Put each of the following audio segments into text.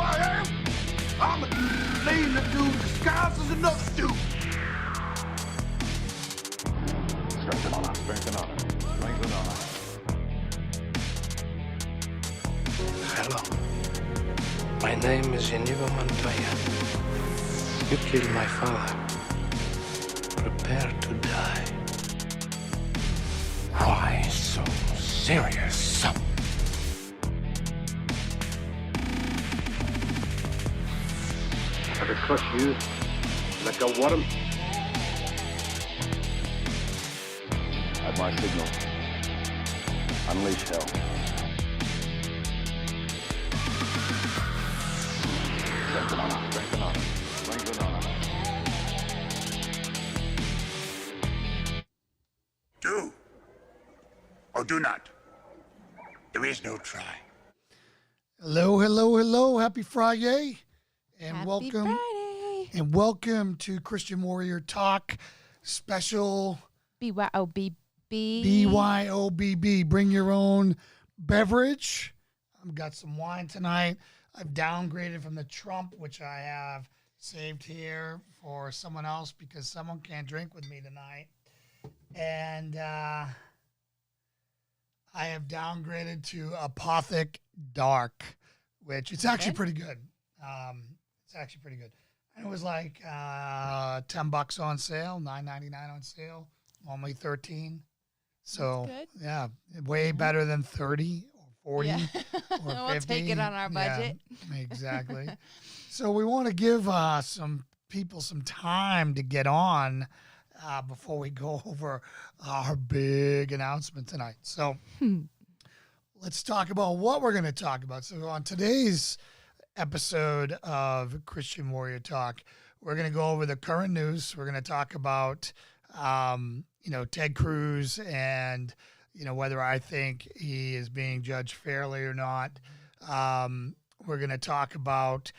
I am? I'm a lame dude disguised as another dude. Strength and honor, strength and honor, strength and honor. Hello. My name is Inigo Montoya. You killed my father. Prepare to die. Why so serious? I could crush you like a worm. At my signal, unleash hell. Strength and honor, strength and honor, strength and honor. Do or do not. There is no try. Hello, hello, hello. Happy Friday. And Happy Friday. welcome to Christian Warrior Talk special BYOBB. BYOBB. Bring your own beverage. I've got some wine tonight. I've downgraded from the Trump, which I have saved here for someone else because someone can't drink with me tonight. And I have downgraded to Apothic Dark, which it's actually pretty good. It's actually pretty good. And it was like $10 on sale, $9.99 on sale, normally $13. So yeah, way better than 30 or 40 or 50. We'll take it on our budget. Yeah, exactly. So we want to give some people some time to get on before we go over our big announcement tonight. So let's talk about what we're going to talk about. So on today's episode of Christian Warrior Talk, we're going to go over the current news. We're going to talk about, Ted Cruz and, whether I think he is being judged fairly or not. We're going to talk about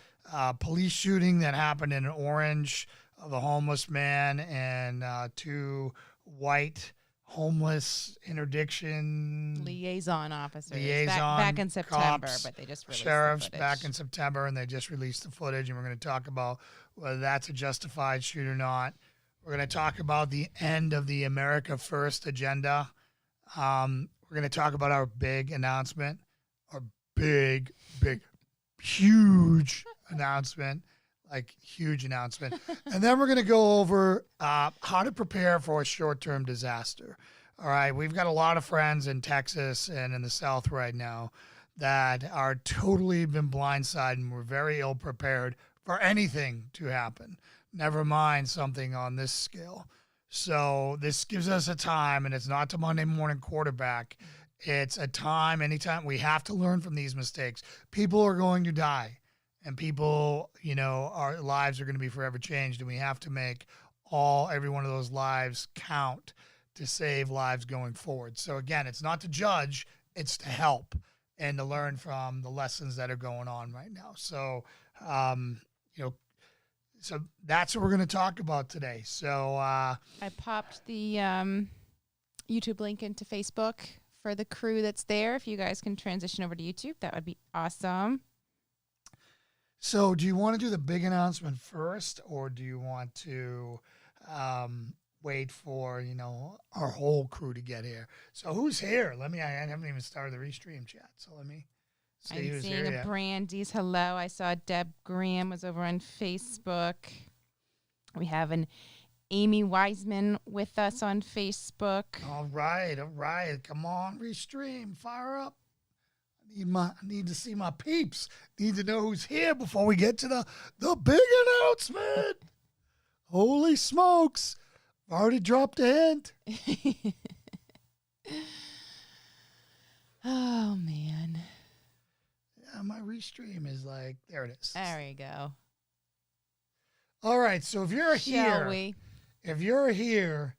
police shooting that happened in Orange of a homeless man and two white homeless interdiction liaison officers liaison back in September, cops, but they just released sheriffs the footage. back in September, and they just released the footage, and we're going to talk about whether that's a justified shoot or not. We're going to talk about the end of the America First agenda. We're going to talk about our big announcement, our big, huge announcement. And then we're going to go over how to prepare for a short-term disaster. All right, we've got a lot of friends in Texas and in the South right now that are totally been blindsided and we're very ill-prepared for anything to happen, never mind something on this scale. So this gives us a time, and it's not to Monday morning quarterback. It's a time, anytime we have to learn from these mistakes. People are going to die. And people, our lives are going to be forever changed, and we have to make every one of those lives count to save lives going forward. So again, it's not to judge, it's to help and to learn from the lessons that are going on right now. So, so that's what we're going to talk about today. So I popped the YouTube link into Facebook for the crew that's there. If you guys can transition over to YouTube, that would be awesome. So do you want to do the big announcement first, or do you want to wait for, our whole crew to get here? So who's here? I haven't even started the restream chat. So let me see I'm who's seeing here. a Brandy's hello. I saw Deb Graham was over on Facebook. We have an Amy Wiseman with us on Facebook. All right. Come on, restream. Fire up. I need to see my peeps. Need to know who's here before we get to the big announcement. Holy smokes. I've already dropped a hint. Oh, man. Yeah, my restream is like, there it is. There you go. All right, so if you're Shall we? If you're here,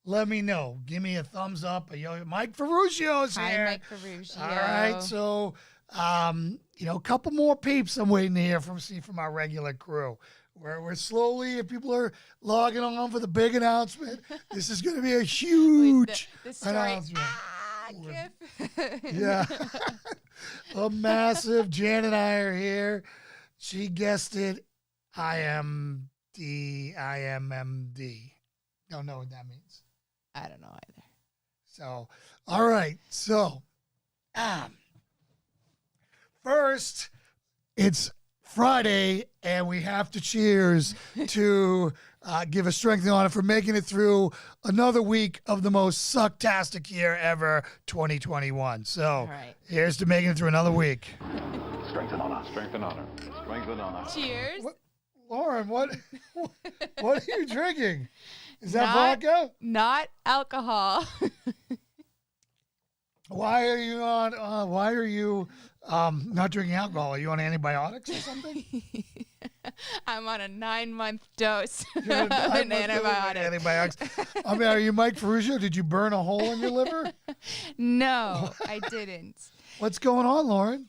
let me know. Give me a thumbs up. Mike Ferruccio's Hi, here. Mike Ferruccio. All right, so a couple more peeps I'm waiting to hear from our regular crew. We're slowly, if people are logging on for the big announcement, this is going to be a huge the story. announcement. GIF. Yeah, a massive. Jan and I are here. She guessed it. IMMD. Don't know what that means. I don't know either. So, all right. So, first, it's Friday, and we have to cheers to give a strength and honor for making it through another week of the most sucktastic year ever, 2021. So, right. Here's to making it through another week. Strength and honor. Strength and honor. Strength and honor. Cheers. Lauren, what are you drinking? Is that Not- vodka? Not alcohol. Why are you on? Why are you not drinking alcohol? Are you on antibiotics or something? I'm on a 9-month dose You're on of a an 9-month antibiotic. Antibiotics. I mean, are you Mike Ferruccio? Did you burn a hole in your liver? No, I didn't. What's going on, Lauren?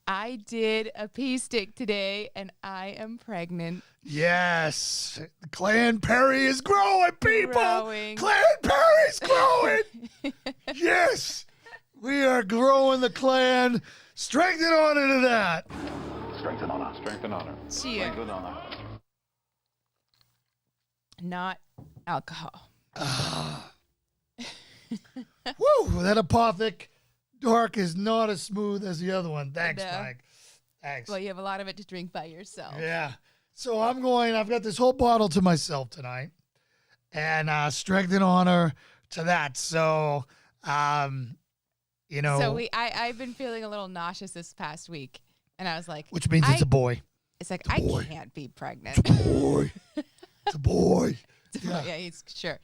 I did a pee stick today, and I am pregnant. Yes, Clan Perry is growing, people. Growing. Clan Perry's growing. Yes, we are growing the clan. Strength and honor to that. Strength and honor. Strength and honor. Cheers. Strength and honor. Not alcohol. Woo! That apothic dark is not as smooth as the other one. Thanks, No. Mike. Thanks. Well, you have a lot of it to drink by yourself. Yeah. So I've got this whole bottle to myself tonight, and strength and honor to that. So, So I've been feeling a little nauseous this past week, and I was like, which means it's a boy. It's like, a boy. I can't be pregnant. Boy. It's a boy. Yeah, he's sure.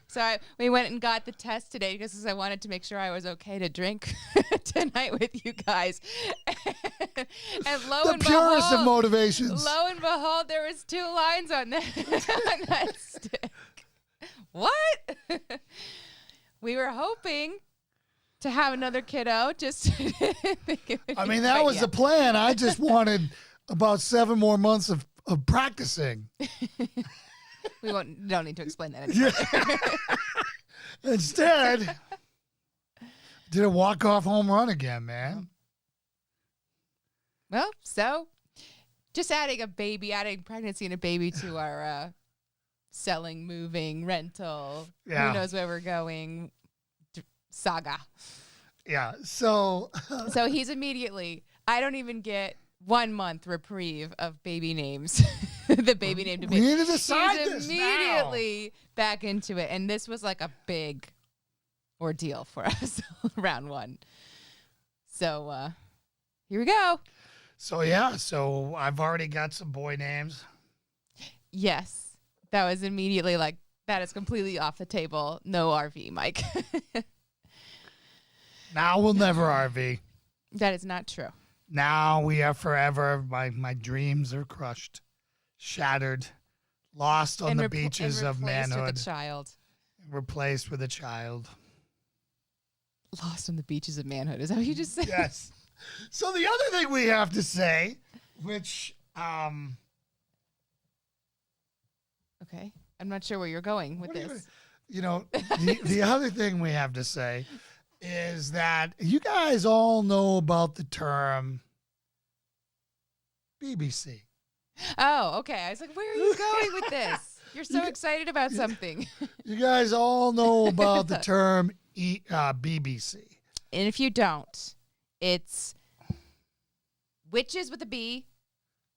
So we went and got the test today because I wanted to make sure I was okay to drink tonight with you guys. And lo The and purest of behold, motivations. lo and behold, there was 2 lines on that, on that stick. What? We were hoping to have another kiddo. Just I mean, that was the plan. I just wanted about 7 more months of practicing. We don't need to explain that anymore. Instead, did a walk-off home run again, man. Well, so just adding pregnancy and a baby to our selling, moving, rental, Yeah. who knows where we're going saga. Yeah. So So he's immediately, I don't even get 1 month reprieve of baby names. The baby name to we baby. need to decide He's this immediately back into it. And this was like a big ordeal for us, round 1. So here we go. So yeah. So I've already got some boy names. Yes. That was immediately like, that is completely off the table. No RV, Mike. Now we'll never RV. That is not true. Now we are forever. My dreams are crushed, shattered, lost on the beaches of manhood. With a child. Replaced with a child. Lost on the beaches of manhood. Is that what you just said? Yes. So the other thing we have to say, which Okay. I'm not sure where you're going with this. the other thing we have to say is that you guys all know about the term BBC. Oh, okay. I was like, where are you going with this? You're so excited about something. You guys all know about the term BBC. And if you don't, it's witches with a B,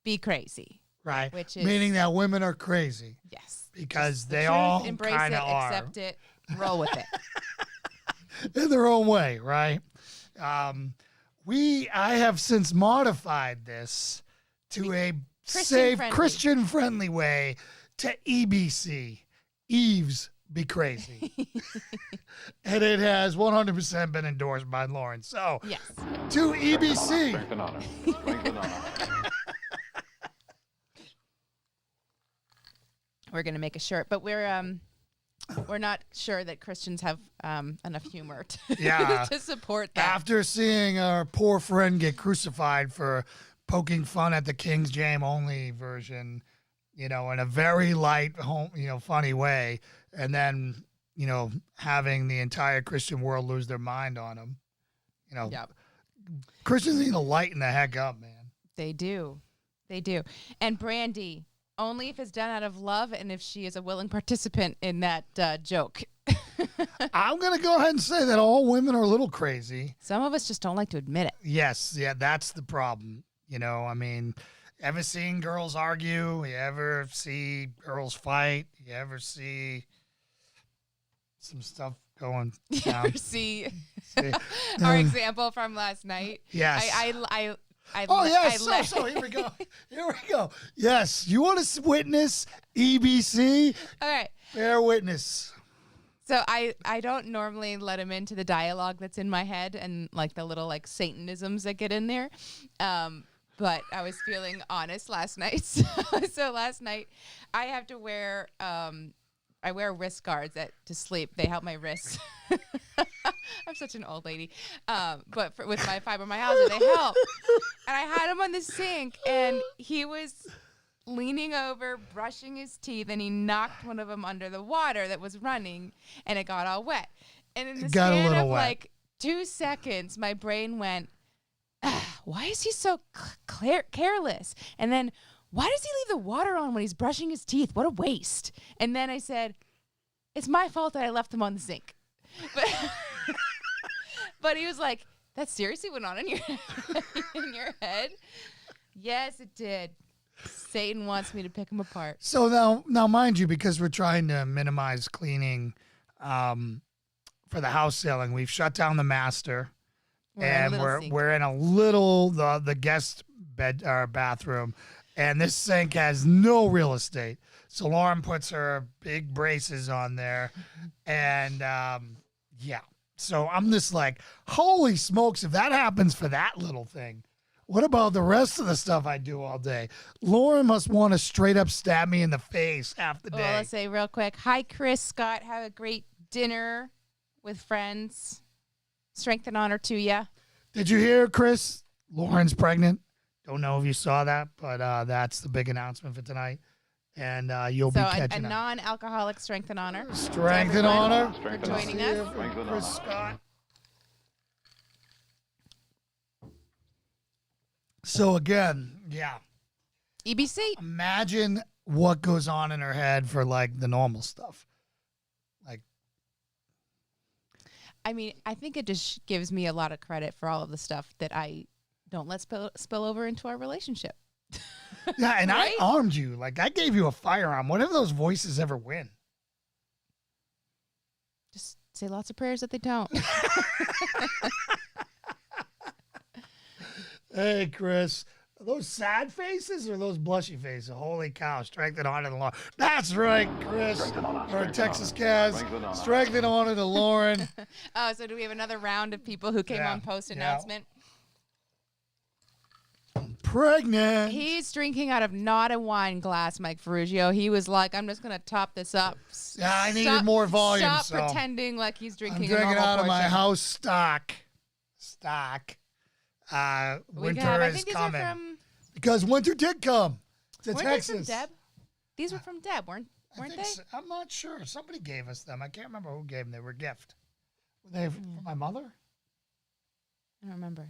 be crazy. Right. Which is, meaning that women are crazy. Yes. Because Just the they truth, all embrace kind it, of are. accept it, roll with it. In their own way, right? I have since modified this to a safe Christian-friendly way to EBC. Eves be crazy. And it has 100% been endorsed by Lauren. So, Yes. to EBC. Strength and honor. Strength and honor. We're gonna make a shirt, but we're not sure that Christians have enough humor Yeah. to support that. After seeing our poor friend get crucified for poking fun at the King's James only version, in a very light, funny way, and then, having the entire Christian world lose their mind on him. Yep. Christians need to lighten the heck up, man. They do. They do. And Brandy, only if it's done out of love and if she is a willing participant in that joke. I'm going to go ahead and say that all women are a little crazy. Some of us just don't like to admit it. Yes, yeah, that's the problem. You know, I mean, ever seen girls argue? You ever see girls fight? You ever see some stuff going down? See our example from last night? Yes. Oh, yes. So here we go. Here we go. Yes. You want to witness EBC? All right. Bear witness. So I don't normally let him into the dialogue that's in my head and like the little like Satanisms that get in there. But I was feeling honest last night. So last night I have to wear I wear wrist guards to sleep. They help my wrists. I'm such an old lady. But with my fibromyalgia, they help. And I had him on the sink, and he was leaning over, brushing his teeth, and he knocked one of them under the water that was running, and it got all wet. And in the span of like 2 seconds, my brain went, why is he so careless? And then, why does he leave the water on when he's brushing his teeth? What a waste. And then I said, it's my fault that I left them on the sink. But he was like, that seriously went on in your head? Yes, it did. Satan wants me to pick him apart. So now, mind you, because we're trying to minimize cleaning for the house sailing, we've shut down the master. We're in a little the guest bed or bathroom, and this sink has no real estate. So Lauren puts her big braces on there, and yeah. So I'm just like, holy smokes! If that happens for that little thing, what about the rest of the stuff I do all day? Lauren must want to straight up stab me in the face half the day. Well, let's say real quick, hi Chris, Scott, have a great dinner with friends. Strength and honor to you. Did you hear, Chris? Lauren's pregnant. Don't know if you saw that, but that's the big announcement for tonight. And you'll be catching a non-alcoholic strength and honor. Strength and honor. For joining us. Chris Scott. So again, yeah. EBC. Imagine what goes on in her head for like the normal stuff. I mean, I think it just gives me a lot of credit for all of the stuff that I don't let spill over into our relationship. Yeah, and right? I armed you. Like, I gave you a firearm. What if those voices ever win? Just say lots of prayers that they don't. Hey, Chris. Are those sad faces or those blushy faces? Holy cow. Strength and honor to Lauren. That's right, Chris. Or Texas Caz. Strength and honor to Lauren. Oh, so do we have another round of people who came on post-announcement? Pregnant. He's drinking out of not a wine glass, Mike Ferrugio. He was like, I'm just going to top this up. Yeah, I needed more volume. Stop pretending like he's drinking I'm drinking a normal out of my portion. house stock. Winter is coming. Because winter did come to Texas. These from Deb? These were from Deb, weren't they? So. I'm not sure. Somebody gave us them. I can't remember who gave them. They were a gift. Were they from my mother? I don't remember.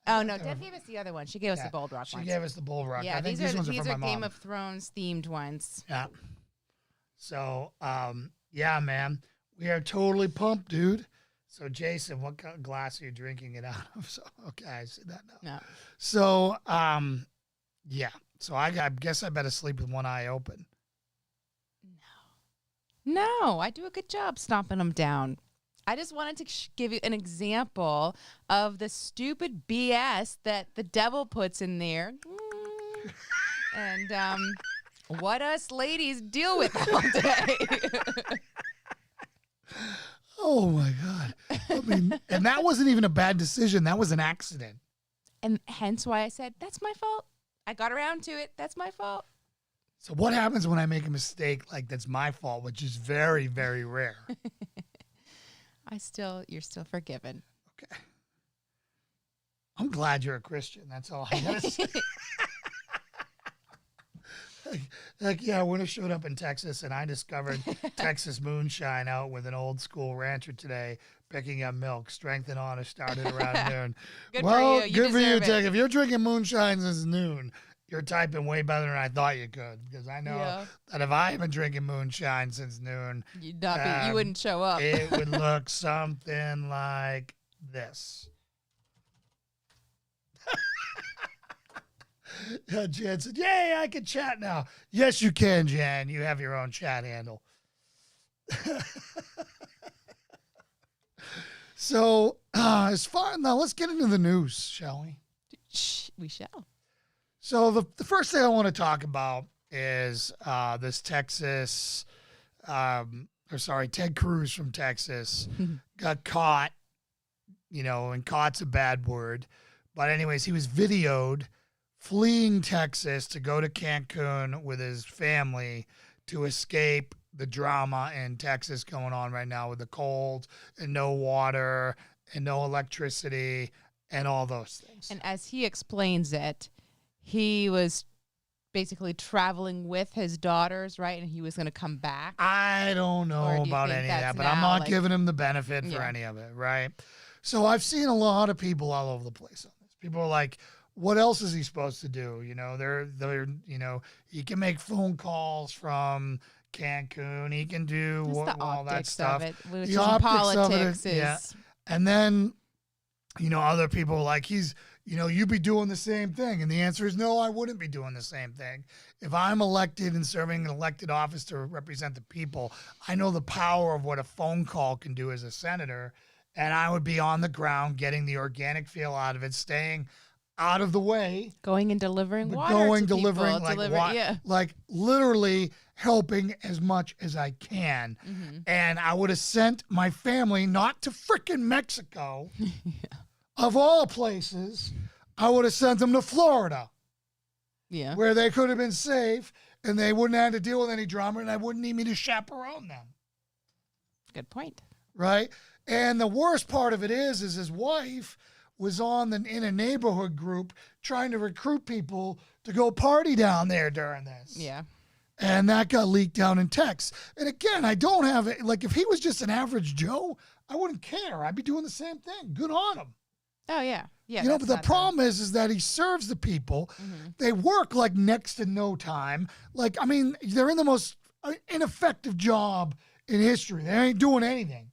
Oh, no. Deb gave us the other one. She gave us the Bold Rock ones. She gave us the Bold Rock. Yeah, I think these ones are from my mom. Game of Thrones themed ones. Yeah. So, yeah, man. We are totally pumped, dude. So, Jason, what glass are you drinking it out of? So, okay, I see that now. No. So, yeah. So, I guess I better sleep with one eye open. No, I do a good job stomping them down. I just wanted to give you an example of the stupid BS that the devil puts in there. And what us ladies deal with all day. Oh, my God. I mean, and that wasn't even a bad decision. That was an accident. And hence why I said, that's my fault. I got around to it. That's my fault. So what happens when I make a mistake like that's my fault, which is very, very rare? You're still forgiven. Okay. I'm glad you're a Christian. That's all I gotta say. Like, yeah, when I showed up in Texas and I discovered Texas moonshine out with an old school rancher today, picking up milk. Strength and honor started around noon. Good for you. You good for you, deserve it. Tech. If you're drinking moonshine since noon, You're typing way better than I thought you could, because I know that if I had been drinking moonshine since noon, You'd not be. You wouldn't show up. it would look something like this. Jan said, "Yay, I can chat now." Yes, you can, Jan. You have your own chat handle. So, as far now, let's get into the news, shall we? We shall. So the first thing I want to talk about is this Texas, Ted Cruz from Texas got caught, and caught's a bad word. But anyways, he was videoed fleeing Texas to go to Cancun with his family to escape the drama in Texas going on right now with the cold and no water and no electricity and all those things. And as he explains it, he was basically traveling with his daughters, right? And he was going to come back. I don't know about any of that, but I'm not giving him the benefit for any of it, right? So I've seen a lot of people all over the place on this. People are like, what else is he supposed to do? They're he can make phone calls from Cancun. He can do all that stuff. Which the optics politics of it is. And then, other people are like, you'd be doing the same thing. And the answer is no, I wouldn't be doing the same thing. If I'm elected and serving an elected office to represent the people, I know the power of what a phone call can do as a senator. And I would be on the ground getting the organic feel out of it, staying out of the way. Going and delivering water to people. Like literally helping as much as I can. Mm-hmm. And I would have sent my family not to frickin' Mexico. Of all places, I would have sent them to Florida. Yeah. Where they could have been safe and they wouldn't have to deal with any drama and I wouldn't need me to chaperone them. Good point. Right? And the worst part of it is his wife was in a neighborhood group trying to recruit people to go party down there during this. Yeah. And that got leaked down in text. And again, I don't have it. Like, if he was just an average Joe, I wouldn't care. I'd be doing the same thing. Good on him. Oh, yeah. Yeah. But the problem is that he serves the people. Mm-hmm. They work like next to no time. Like, I mean, they're in the most ineffective job in history. They ain't doing anything.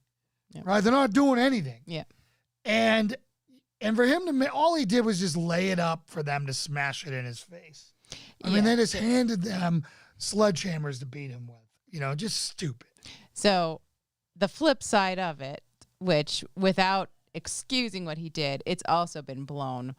Yep. Right? They're not doing anything. Yeah. And for him to, all he did was just lay it up for them to smash it in his face. I mean, they just handed them sledgehammers to beat him with, just stupid. So the flip side of it, which without excusing what he did, it's also been blown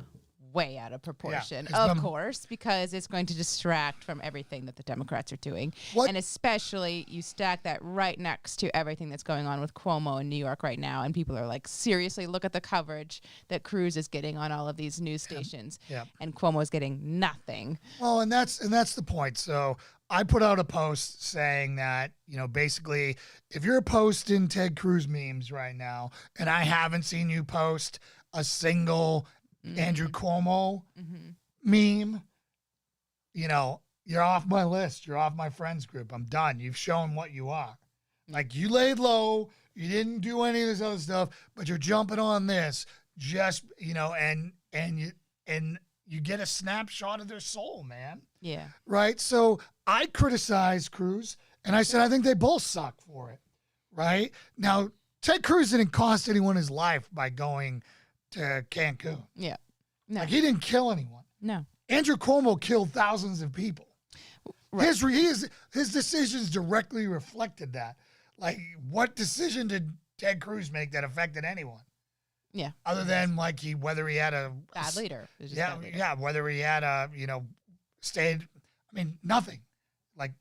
way out of proportion, of course, because it's going to distract from everything that the Democrats are doing. And especially you stack that right next to everything that's going on with Cuomo in New York right now. And people are like, seriously, look at the coverage that Cruz is getting on all of these news stations. Yeah. And Cuomo is getting nothing. Well, and that's the point. So I put out a post saying that, basically, if you're posting Ted Cruz memes right now, and I haven't seen you post a single Andrew Cuomo meme, you're off my list. You're off my friends group. I'm done. You've shown what you are. Like, you laid low. You didn't do any of this other stuff, but you're jumping on this just, and you get a snapshot of their soul, man. Yeah. Right? So I criticized Cruz, and I said I think they both suck for it. Right? Now, Ted Cruz didn't cost anyone his life by going to Cancun. Yeah. No. Like, he didn't kill anyone. No. Andrew Cuomo killed thousands of people. Right. His decisions directly reflected that. Like, what decision did Ted Cruz make that affected anyone? Yeah. Other than whether he had a bad leader. Whether he had stayed. I mean, nothing. Like,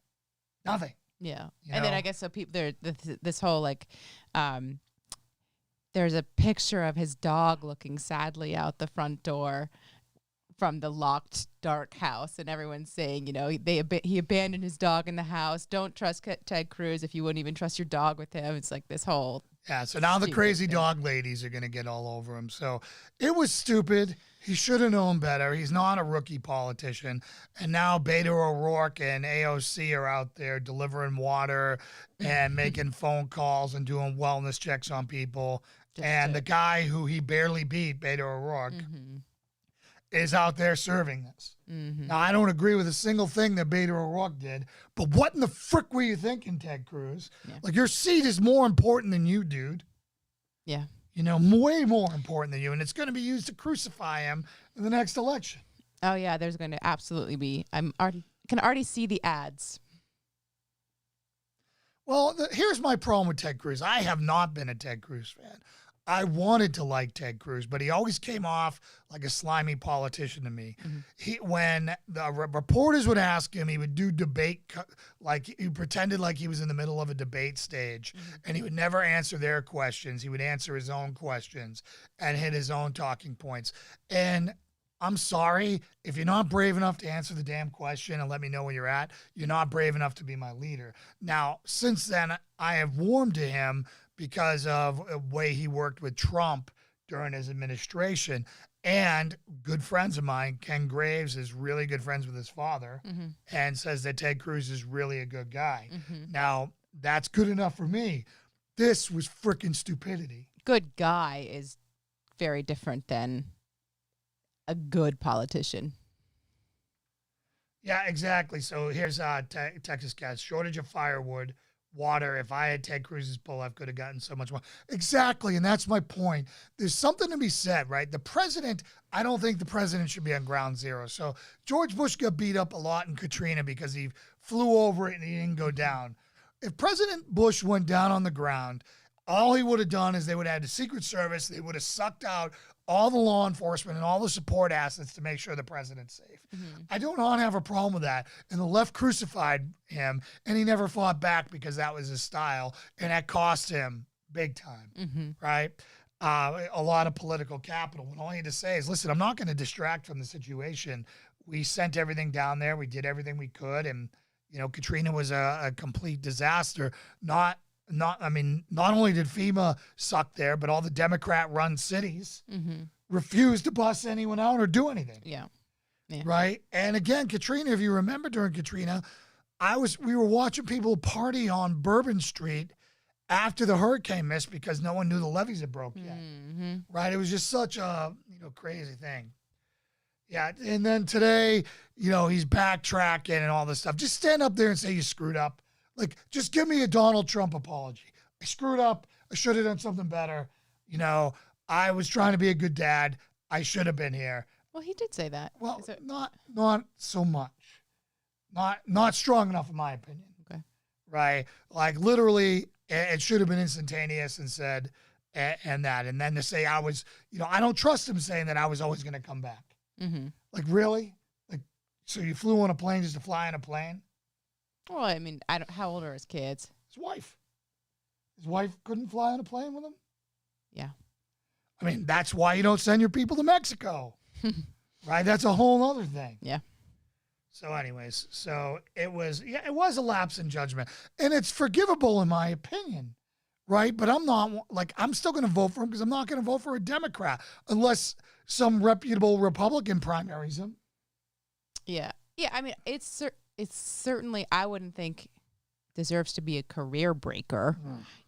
nothing. Yeah. And then I guess so people there this whole there's a picture of his dog looking sadly out the front door from the locked, dark house, and everyone's saying, he abandoned his dog in the house. Don't trust Ted Cruz if you wouldn't even trust your dog with him. It's like this whole so now the crazy dog ladies are going to get all over him. So it was stupid. He should have known better. He's not a rookie politician. And now Beto O'Rourke and AOC are out there delivering water and making phone calls and doing wellness checks on people. The guy who he barely beat, Beto O'Rourke, is out there serving this. Mm-hmm. Now, I don't agree with a single thing that Beto O'Rourke did, but what in the frick were you thinking, Ted Cruz? Yeah. Like, your seat is more important than you, dude. Yeah. You know, way more important than you, and it's going to be used to crucify him in the next election. Oh yeah, there's going to absolutely be. Can already see the ads. Well, here's my problem with Ted Cruz. I have not been a Ted Cruz fan. I wanted to like Ted Cruz, but he always came off like a slimy politician to me. When the reporters would ask him, he would do debate, like he pretended like he was in the middle of a debate stage, and he would never answer their questions. He would answer his own questions and hit his own talking points. And I'm sorry, if you're not brave enough to answer the damn question and let me know where you're at, you're not brave enough to be my leader. Now, since then, I have warmed to him because of the way he worked with Trump during his administration. And good friends of mine, Ken Graves, is really good friends with his father and says that Ted Cruz is really a good guy. Now, that's good enough for me. This was freaking stupidity. Good guy is very different than a good politician. Yeah, exactly. So here's Texas Gas. Shortage of firewood, water. If I had Ted Cruz's pull, I could have gotten so much more. Exactly, and that's my point. There's something to be said, right? The president, I don't think the president should be on ground zero. So George Bush got beat up a lot in Katrina because he flew over it and he didn't go down. If President Bush went down on the ground, all he would have done is they would have had the Secret Service. They would have sucked out all the law enforcement and all the support assets to make sure the president's safe. I do not have a problem with that. And the left crucified him, and he never fought back because that was his style, and that cost him big time, right? A lot of political capital. And all he had to say is, listen, I'm not going to distract from the situation. We sent everything down there. We did everything we could. And, you know, Katrina was a complete disaster. Not only did FEMA suck there, but all the Democrat-run cities refused to bus anyone out or do anything. Yeah. Right? And again, Katrina, if you remember during Katrina, we were watching people party on Bourbon Street after the hurricane missed because no one knew the levees had broke yet. Right? It was just such a crazy thing. Yeah, and then today, he's backtracking and all this stuff. Just stand up there and say you screwed up. Like, just give me a Donald Trump apology. I screwed up. I should have done something better. I was trying to be a good dad. I should have been here. Well, he did say that. Well, not so much. Not strong enough, in my opinion. Okay. Right? Like, literally, it should have been instantaneous and said, and that. And then to say I was, I don't trust him saying that I was always going to come back. Like, really? Like, so you flew on a plane just to fly on a plane? Well, I mean, how old are his kids? His wife. His wife couldn't fly on a plane with him? Yeah. I mean, that's why you don't send your people to Mexico. Right? That's a whole other thing. Yeah. So anyways, it was a lapse in judgment. And it's forgivable in my opinion. Right? But I'm still going to vote for him because I'm not going to vote for a Democrat unless some reputable Republican primaries him. Yeah. Yeah, I mean, it's certainly, I wouldn't think deserves to be a career breaker.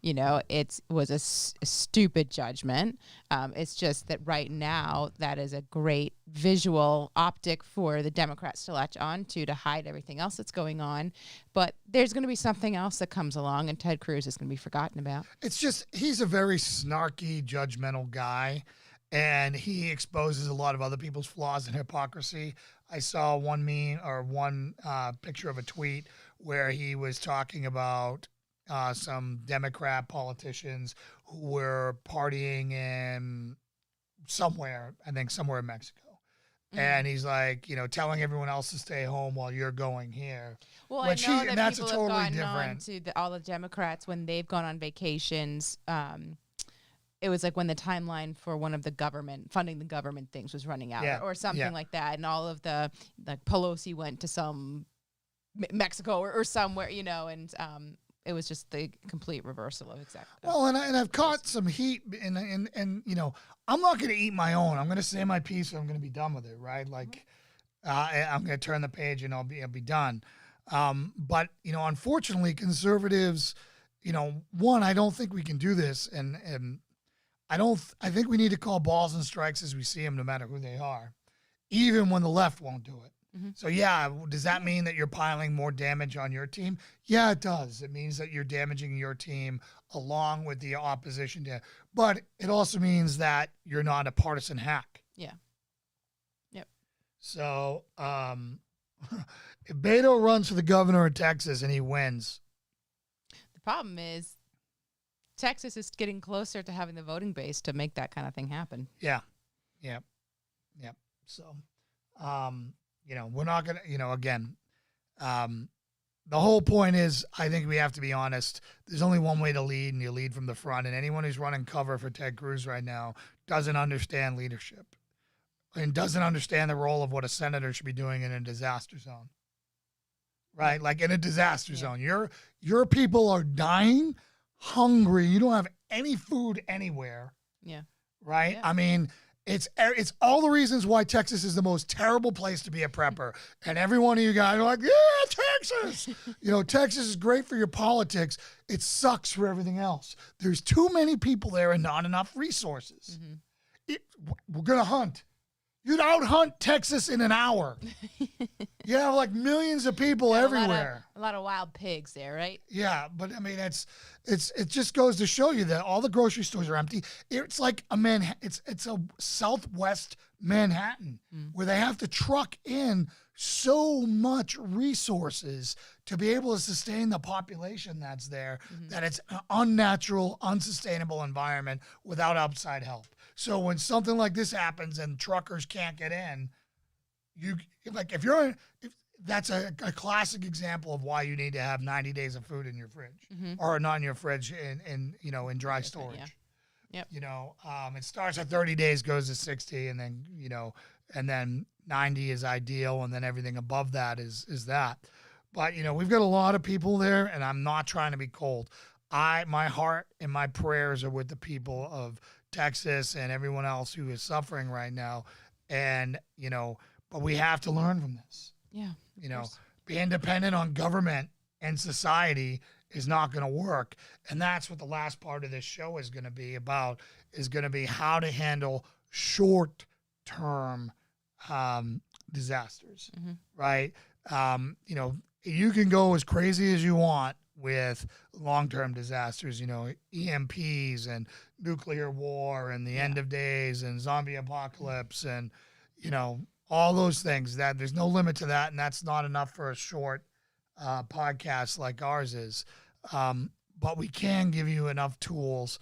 It was a stupid judgment. It's just that right now that is a great visual optic for the Democrats to latch on to hide everything else that's going on. But there's going to be something else that comes along, and Ted Cruz is going to be forgotten about. It's just, he's a very snarky, judgmental guy, and he exposes a lot of other people's flaws and hypocrisy. I saw one meme or one picture of a tweet where he was talking about some Democrat politicians who were partying in somewhere in Mexico. And he's like, telling everyone else to stay home while you're going here. Well, Which I know that that's people a totally have gone on different. to all the Democrats when they've gone on vacations. It was like when the timeline for one of the funding the government things was running out or something like that. And all of Pelosi went to some Mexico or somewhere, and it was just the complete reversal of exactly. Well, and I've caught some heat and I'm not going to eat my own. I'm going to say my piece and I'm going to be done with it, right? Like I'm going to turn the page and I'll be done. But, unfortunately, conservatives, one, I don't think we can do this. And I think we need to call balls and strikes as we see them, no matter who they are. even when the left won't do it. So yeah, does that mean that you're piling more damage on your team? Yeah, it does. It means that you're damaging your team along with the opposition. But it also means that you're not a partisan hack. Yeah. Yep. So if Beto runs for the governor of Texas and he wins. The problem is Texas is getting closer to having the voting base to make that kind of thing happen. Yeah. Yep. So, we're not going to, again, the whole point is, I think we have to be honest. There's only one way to lead, and you lead from the front. And anyone who's running cover for Ted Cruz right now doesn't understand leadership and doesn't understand the role of what a senator should be doing in a disaster zone. Right? Like in a disaster zone. Your people are dying, hungry. You don't have any food anywhere. Yeah. Right? Yeah. I mean, it's all the reasons why Texas is the most terrible place to be a prepper. And every one of you guys are like, yeah, Texas. Texas is great for your politics. It sucks for everything else. There's too many people there and not enough resources. We're going to hunt. You'd out-hunt Texas in an hour. You have like millions of people everywhere. A lot of wild pigs there, right? Yeah, but I mean, it just goes to show you that all the grocery stores are empty. It's like it's a Southwest Manhattan where they have to truck in so much resources to be able to sustain the population that's there, that it's an unnatural, unsustainable environment without outside help. So when something like this happens and truckers can't get in, that's a classic example of why you need to have 90 days of food in your fridge, or not in your fridge, in dry storage. Yeah. Yep. It starts at 30 days, goes to 60, and then 90 is ideal, and then everything above that is that. But we've got a lot of people there, and I'm not trying to be cold. My heart and my prayers are with the people of Texas and everyone else who is suffering right now, and but we have to learn from this. Yeah. Being dependent on government and society is not going to work. And that's what the last part of this show is going to be about, is going to be how to handle short-term disasters, right? You can go as crazy as you want with long-term disasters, EMPs and nuclear war and the end of days and zombie apocalypse and, all those things. That there's no limit to that, and that's not enough for a short podcast like ours is. But we can give you enough tools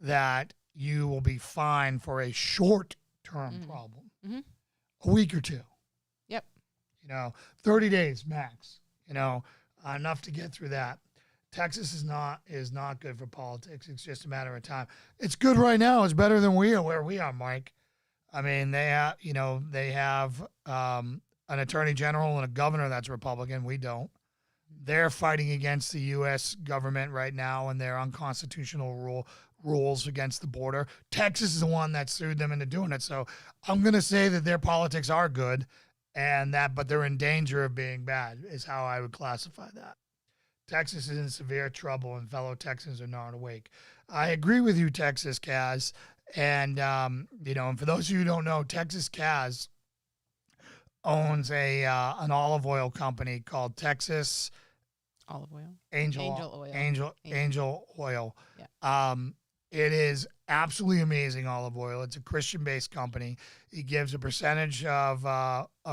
that you will be fine for a short-term problem, a week or two. Yep. 30 days max. Enough to get through that. Texas is not good for politics. It's just a matter of time. It's good right now. It's better than where we are, Mike. I mean, they have an attorney general and a governor that's Republican. We don't. They're fighting against the U.S. government right now and their unconstitutional rules against the border. Texas is the one that sued them into doing it. So I'm going to say that their politics are good, but they're in danger of being bad is how I would classify that. Texas is in severe trouble, and fellow Texans are not awake. I agree with you, Texas Kaz. And, and for those of you who don't know, Texas Kaz owns an olive oil company called Texas Olive Oil. Angel Oil. Yeah. It is absolutely amazing olive oil. It's a Christian-based company. He gives a percentage of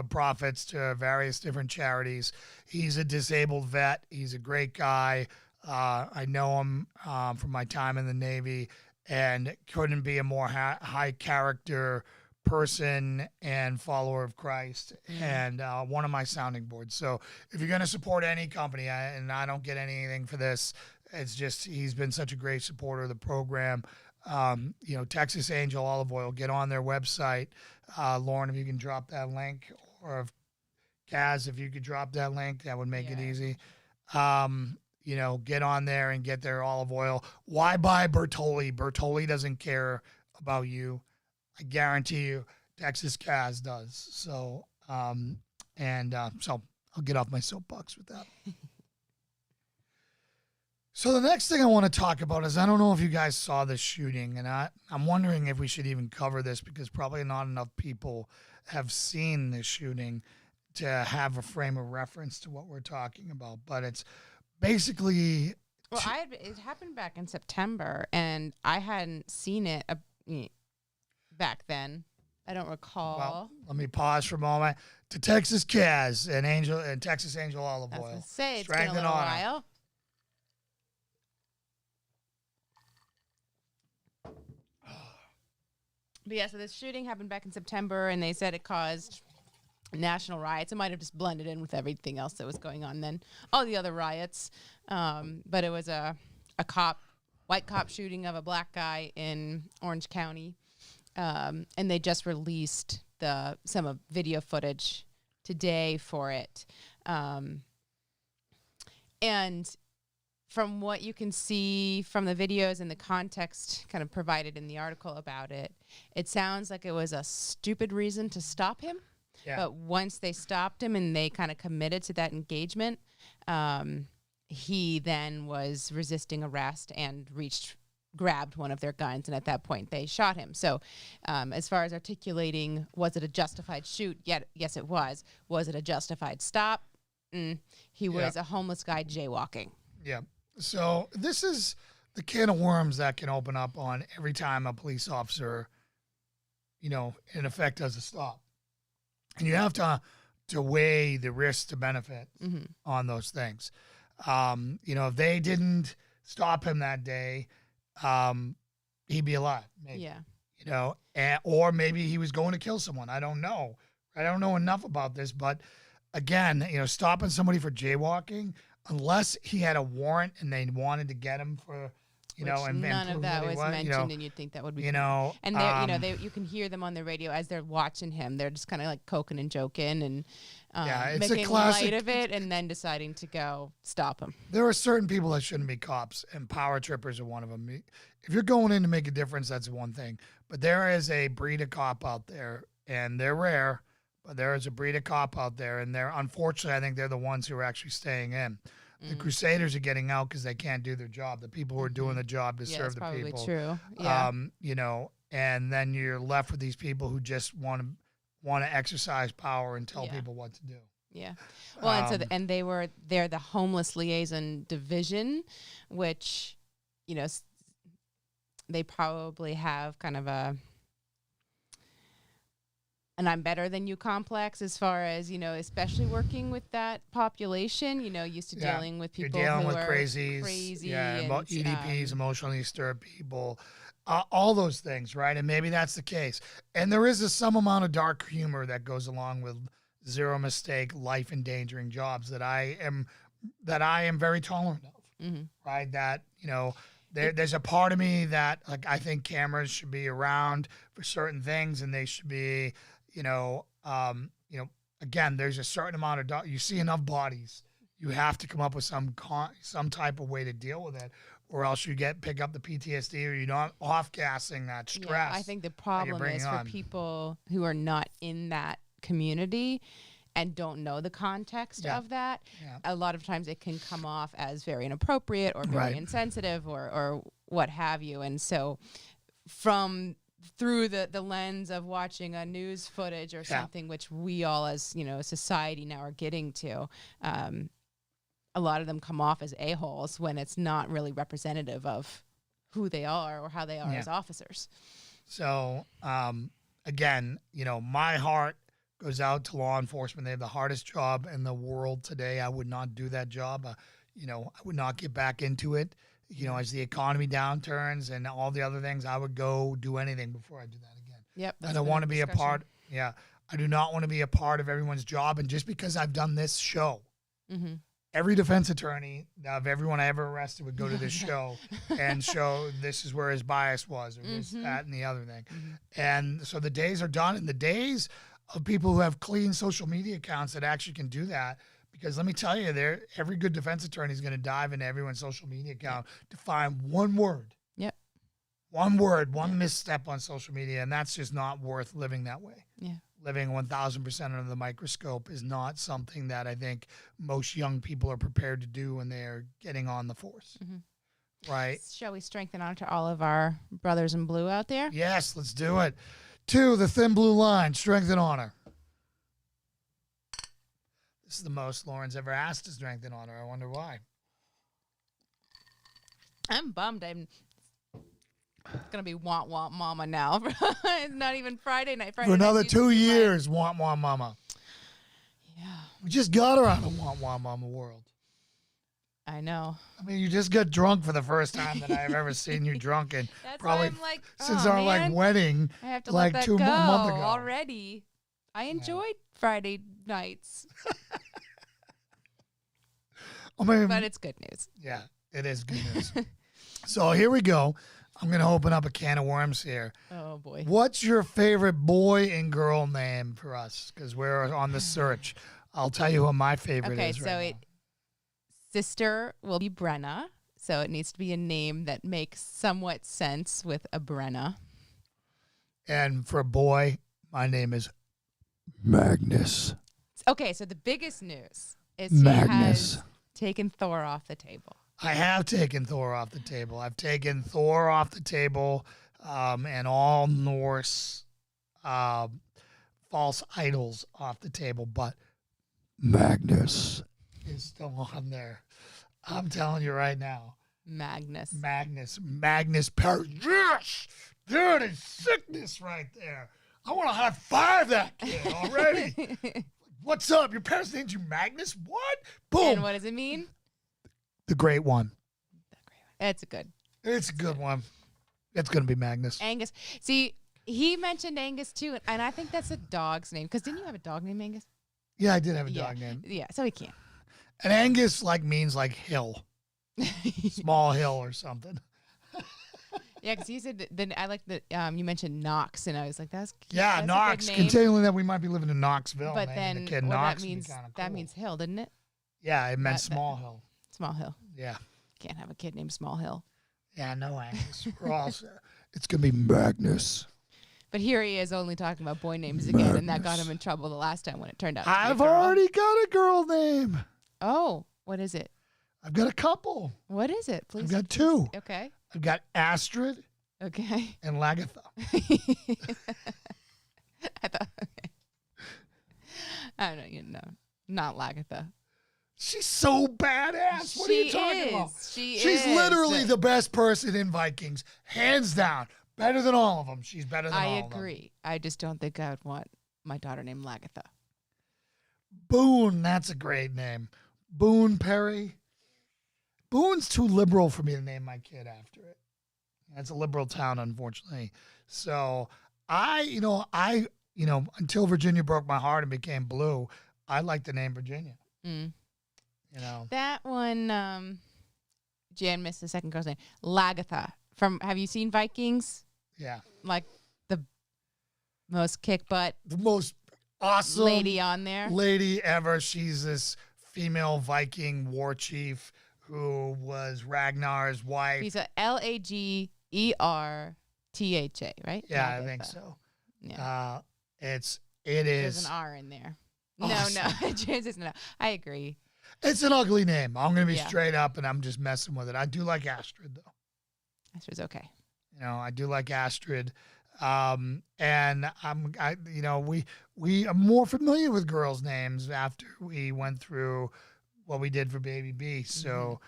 profits to various different charities. He's a disabled vet. He's a great guy. I know him from my time in the Navy, and couldn't be a more high character person and follower of Christ, and one of my sounding boards. So if you're going to support any company, and I don't get anything for this, it's just he's been such a great supporter of the program. Texas Angel Olive Oil, get on their website. Lauren, if you can drop that link, or if Kaz, if you could drop that link, that would make it easy. Get on there and get their olive oil. Why buy Bertolli? Bertolli doesn't care about you. I guarantee you, Texas Kaz does. So, so I'll get off my soapbox with that. So the next thing I want to talk about is I don't know if you guys saw this shooting, and I'm wondering if we should even cover this because probably not enough people have seen this shooting to have a frame of reference to what we're talking about. But it's basically... Well, it happened back in September, and I hadn't seen it back then. I don't recall. Well, let me pause for a moment. To Texas Kaz and Texas Angel Olive I was Oil. gonna say, it's Strength been a and little honor. while. But yeah, so this shooting happened back in September, and they said it caused national riots. It might have just blended in with everything else that was going on then, all the other riots. But it was a white cop shooting of a black guy in Orange County. And they just released some video footage today for it. And from what you can see from the videos and the context kind of provided in the article about it, it sounds like it was a stupid reason to stop him. Yeah. But once they stopped him and they kind of committed to that engagement, he then was resisting arrest and grabbed one of their guns, and at that point they shot him. So as far as articulating, was it a justified shoot? Yes, it was. Was it a justified stop? He was a homeless guy jaywalking. Yeah. So this is the can of worms that can open up on every time a police officer, in effect, does a stop. And you have to weigh the risk to benefit on those things. If they didn't stop him that day, he'd be alive, maybe. Yeah. Or maybe he was going to kill someone. I don't know. I don't know enough about this, but again, stopping somebody for jaywalking, unless he had a warrant and they wanted to get him for, and none of prove that he was mentioned, and you'd think that would be, and they, you can hear them on the radio as they're watching him. They're just kind of like coking and joking and it's making a classic, light of it, and then deciding to go stop him. There are certain people that shouldn't be cops, and power trippers are one of them. If you're going in to make a difference, that's one thing. But there is a breed of cop out there, and they're rare. But there is a breed of cop out there, and unfortunately, I think they're the ones who are actually staying in. The Crusaders are getting out because they can't do their job. The people who are doing the job to serve the people. That's probably true. Yeah. And then you're left with these people who just want to exercise power and tell people what to do. Yeah. Well, and they're the homeless liaison division, which, they probably have kind of an I'm better than you complex as far as, especially working with that population, used to dealing with people You're dealing who with are crazies. crazy. And EDPs, emotionally disturbed people, all those things, right? And maybe that's the case. And there is some amount of dark humor that goes along with zero mistake, life endangering jobs that I am very tolerant of, right? That, there's a part of me that, like, I think cameras should be around for certain things, and they should be, again, there's a certain amount of you see enough bodies, you have to come up with some type of way to deal with it, or else you pick up the PTSD, or you're not off-gassing that stress. Yeah, I think the problem is for people who are not in that community and don't know the context of that. Yeah. A lot of times it can come off as very inappropriate or very insensitive or what have you. And so through the lens of watching a news footage or something, which we all as, society now are getting to, a lot of them come off as a-holes when it's not really representative of who they are or how they are as officers. So, again, my heart goes out to law enforcement. They have the hardest job in the world today. I would not do that job. I would not get back into it. As the economy downturns and all the other things, I would go do anything before I do that again. Yep. I don't want to be a part. Yeah. I do not want to be a part of everyone's job. And just because I've done this show, every defense attorney of everyone I ever arrested would go to this show and show this is where his bias was, or this, that, and the other thing. And so the days are done, and the days of people who have clean social media accounts that actually can do that. Because let me tell you, every good defense attorney is going to dive into everyone's social media account to find one word. One word, one misstep on social media, and that's just not worth living that way. Yeah. living 1,000% under the microscope is not something that I think most young people are prepared to do when they're getting on the force. Right? Shall we strengthen honor to all of our brothers in blue out there? Yes, let's do it. 2, the thin blue line, strength and honor. This is the most Lauren's ever asked to strength and honor. I wonder why. I'm bummed. It's going to be want mama now. It's not even Friday night. For another 2 years, want mama. Yeah. We just got her out of want mama world. I know. I mean, you just got drunk for the first time that I've ever seen you drunk, and That's probably why I'm like, since oh, our man, wedding, I have to like let that 2 go months ago. already. I enjoyed Friday nights, I mean, but it's good news. yeah, it is good news. So here we go. I'm going to open up a can of worms here. Oh, boy. What's your favorite boy and girl name for us? Because we're on the search. I'll tell you what my favorite Okay, is so right now. sister will be Brenna, so it needs to be a name that makes somewhat sense with a Brenna. And for a boy, my name is Magnus. Okay, so the biggest news is Magnus. he has taken Thor off the table. I have taken Thor off the table. I've taken Thor off the table and all Norse false idols off the table, but Magnus is still on there. I'm telling you right now. Magnus. Magnus Perry. Yes! Dude, it's sickness right there. I want to high five that kid already. What's up? Your parents named you Magnus? What? Boom. And what does it mean? The great one. It's a good. It's a good one. It's going to be Magnus. Angus. See, he mentioned Angus too, and I think that's a dog's name. Because didn't you have a dog named Angus? Yeah, I did have a dog name. Yeah, so he can't. And Angus means hill. Small hill or something. Yeah, because he said then I like that you mentioned Knox, and I was like, that's cute. Yeah, That's Knox. a good name. Continuing that we might be living in Knoxville. But naming then the kid well, Knox that would be means kinda that cool. means hill, didn't it? Yeah, it meant that- small hill. Small Hill. Yeah. Can't have a kid named Small Hill. Yeah, no Angus. We're all set. It's going to be Magnus. But here he is only talking about boy names again, and that got him in trouble the last time when it turned out to be a I've girl. already got a girl name. Oh, what is it? I've got a couple. What is it? Please. I've got 2. Okay. I've got Astrid Okay. and Lagatha. I thought. Okay. I don't know. Not Lagatha. She's so badass. What are you talking about? She's literally the best person in Vikings, hands down. Better than all of them. She's better than all I of them. agree. I just don't think I would want my daughter named Lagatha. Boone, that's a great name. Boone Perry. Boone's too liberal for me to name my kid after it. That's a liberal town, unfortunately. So until Virginia broke my heart and became blue, I like the name Virginia. Mm. That one, Jan missed the second girl's name. Lagatha. Have you seen Vikings? Yeah. Like the most kick butt The most awesome lady on there. lady ever. She's this female Viking war chief who was Ragnar's wife. She's a Lagertha, right? Yeah, I Lagatha. think so. Yeah. It There's is. an R in there. Awesome. No. Chances no. I agree. It's an ugly name. I'm going to be Yeah. straight up, and I'm just messing with it. I do like Astrid, though. This was okay. I do like Astrid. And we are more familiar with girls' names after we went through what we did for Baby B. So,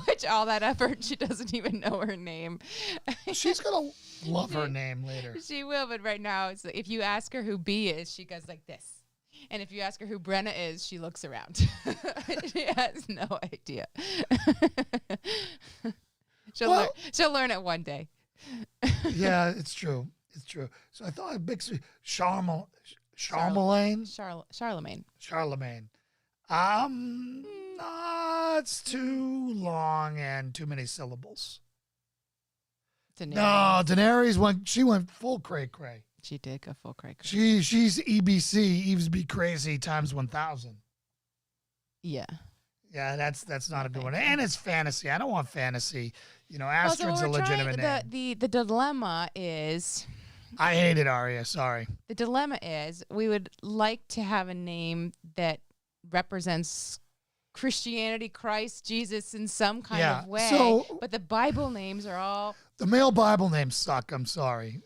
Which all that effort, she doesn't even know her name. she's going to love her name later. She will, but right now, it's like, if you ask her who B is, she goes like this. And if you ask her who Brenna is, she looks around. She has no idea. She'll learn it one day. Yeah, it's true. It's true. So I thought a big Charlemagne. Charlemagne. Charlemagne. It's too long and too many syllables. No, Daenerys she went full cray cray. She did go full cray cray. She's EBC, Eves Be Crazy times 1,000. Yeah. Yeah, that's not a good one. And it's fantasy. I don't want fantasy. Astrid's a legitimate name. The dilemma is I hated Arya. Sorry. The dilemma is we would like to have a name that represents Christianity, Christ, Jesus in some kind of way. But the Bible names are all... The male Bible names suck. I'm sorry.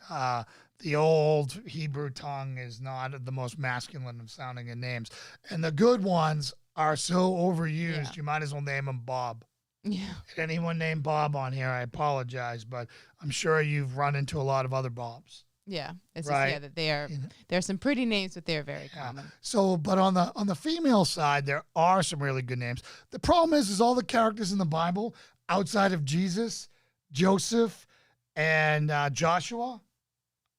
The old Hebrew tongue is not the most masculine of sounding in names. And the good ones are so overused, you might as well name them Bob. Yeah. If anyone named Bob on here, I apologize, but I'm sure you've run into a lot of other Bobs. Yeah, it's right? just, yeah, that they are. There are some pretty names, but they're very common. So, but on the female side, there are some really good names. The problem is all the characters in the Bible outside of Jesus, Joseph, and Joshua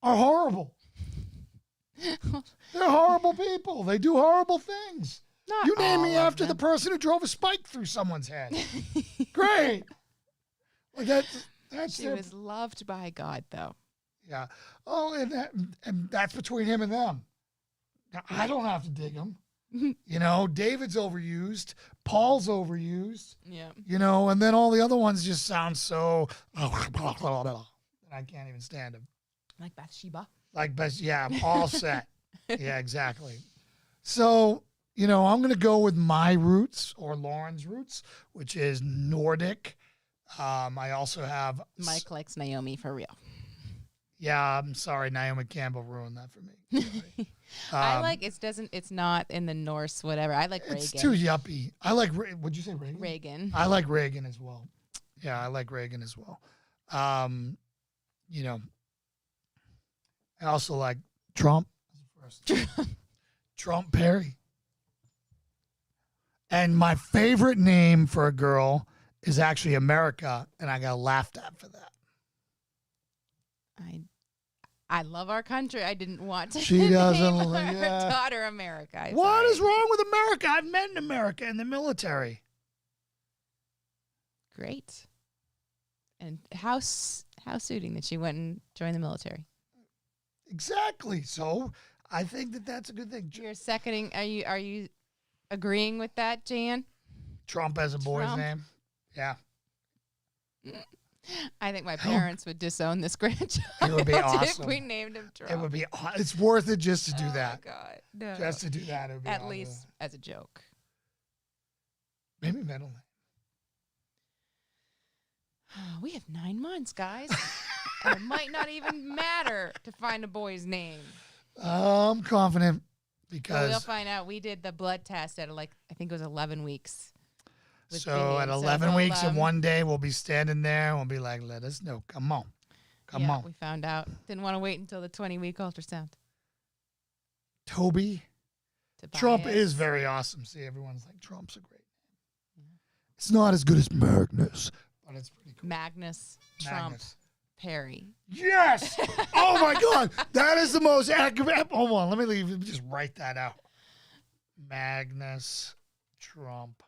are horrible. They're horrible people. They do horrible things. Not you name me all of after the them. person who drove a spike through someone's head. Great. Like that's She was loved by God, though. Yeah. Oh, and that's between him and them. Now, I don't have to dig them. You know, David's overused. Paul's overused. Yeah. You know, and then all the other ones just sound so... and I can't even stand them. Like Bathsheba. Yeah, I'm all set. Yeah, exactly. So, you know, I'm going to go with my roots or Lauren's roots, which is Nordic. I also have... Mike likes Naomi for real. Yeah, I'm sorry. Naomi Campbell ruined that for me. Sorry. I like it's not in the Norse, whatever. I like Reagan. It's too yuppie. I like, would you say Reagan? Reagan. I like Reagan as well. Yeah, I like Reagan as well. You know, I also like Trump. Trump Perry. And my favorite name for a girl is actually America, and I got laughed at for that. I love our country. I didn't want to She doesn't name like our daughter America. What is wrong with America? I've met in America in the military. Great. And how suiting that she went and joined the military. Exactly. So I think that's a good thing. You're seconding. Are you agreeing with that, Jan? Trump as a boy's name. Yeah. I think my parents would disown this grandchild. It would be awesome. If we named him Trump. It would be. It's worth it just to do that. Oh God, no. Just to do that, it would be at awesome. least as a joke. Maybe middle name. We have 9 months, guys. And it might not even matter to find a boy's name. I'm confident because we'll find out. We did the blood test at I think it was 11 weeks. So at 11 weeks and 1 day, we'll be standing there and we'll be like, let us know. Come on. Come on. We found out. Didn't want to wait until the 20-week ultrasound. Toby. Trump is very awesome. See, everyone's like, Trump's a great name. Yeah. It's not as good as Magnus, but it's pretty cool. Magnus Trump Perry. Yes! Oh, my God. That is the most accurate. Hold on. Let me just write that out. Magnus Trump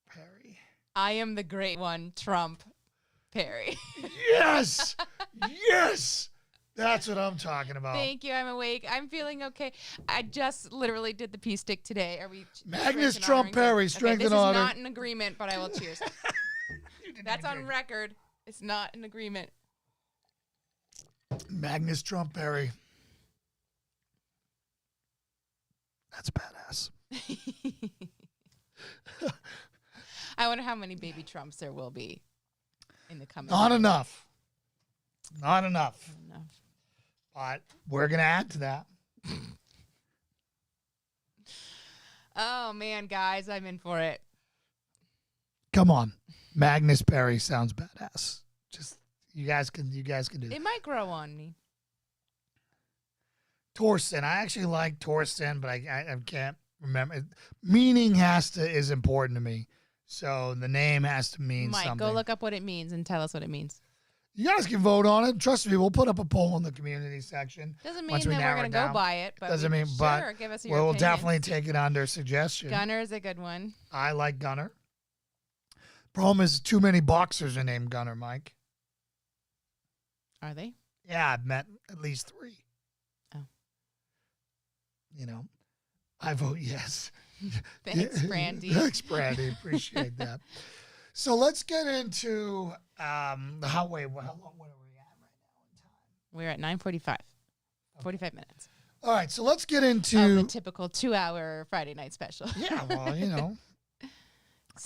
Perry. I am the great one, Trump Perry. Yes! Yes! That's what I'm talking about. Thank you. I'm awake. I'm feeling okay. I just literally did the pea stick today. Are we? Magnus Trump Perry, strength and honor. This is not an agreement, but I will cheers. That's on record. It's not an agreement. Magnus Trump Perry. That's badass. I wonder how many baby Trumps there will be in the coming Not years. enough. Not enough. Not enough. But we're going to add to that. Oh, man, guys, I'm in for it. Come on. Magnus Perry sounds badass. Just, you guys can do that. It might grow on me. Torsten. I actually like Torsten, but I can't remember. Meaning is important to me. So the name has to mean Mike, something. go look up what it means and tell us what it means. You guys can vote on it. Trust me, we'll put up a poll in the community section. Doesn't mean once that we we're narrow going it to go down. by it, but Doesn't mean, sure, but give us your we'll opinions. definitely take it under suggestion. Gunner is a good one. I like Gunner. Problem is, too many boxers are named Gunner, Mike. Are they? Yeah, I've met at least 3. Oh. You know, I vote yes. Thanks, Brandy. Thanks, Brandy. Appreciate that. So let's get into how long? What are we at right now in time? We're at 9:45. 45 minutes. All right, so let's get Of into the typical 2-hour Friday night special. yeah. Well,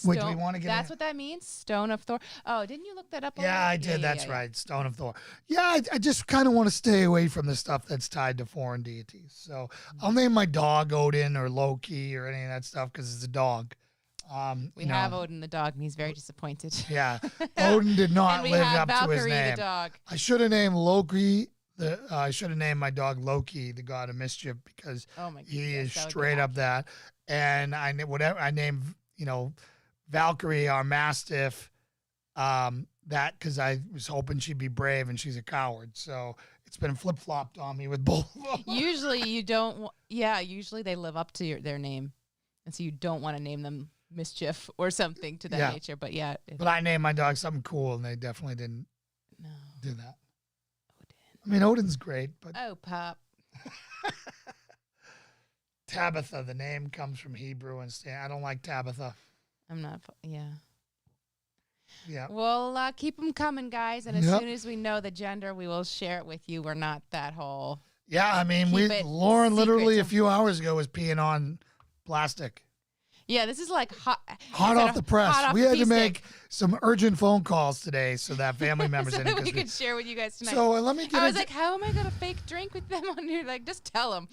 Wait, do we want to get? That's what that means? Stone of Thor. Oh, didn't you look that up? Yeah, I already? did. That's right. Stone of Thor. Yeah, I just kind of want to stay away from the stuff that's tied to foreign deities. So I'll name my dog Odin or Loki or any of that stuff because it's a dog. We have Odin the dog, and he's very disappointed. Yeah, Odin did not And we live have up to his Valkyrie name. the dog. I should have named Loki. I should have named my dog Loki, the god of mischief, because Oh my he goodness, is that would be straight up that. And I named Valkyrie, our mastiff, that because I was hoping she'd be brave and she's a coward. So it's been flip flopped on me with both of them. Usually you don't. Usually they live up to their name, and so you don't want to name them Mischief or something to that nature. But yeah. But I named my dog something cool, and they definitely didn't do that. Odin. I mean, Odin's great, but Oh, Pop. Tabitha, the name comes from Hebrew, and I don't like Tabitha. I'm not. Yeah. Yeah. Well, keep them coming, guys. And as Yep. soon as we know the gender, we will share it with you. We're not that whole. Yeah, I mean, Keep it Lauren literally secret. a few hours ago was peeing on plastic. Yeah, this is like hot Off the press. hot off We the had to pea make stick. some urgent phone calls today so that family members so didn't. that we 'cause could share with you guys tonight. So let me get I was into, like, how am I going to fake drink with them on here? Like, just tell them.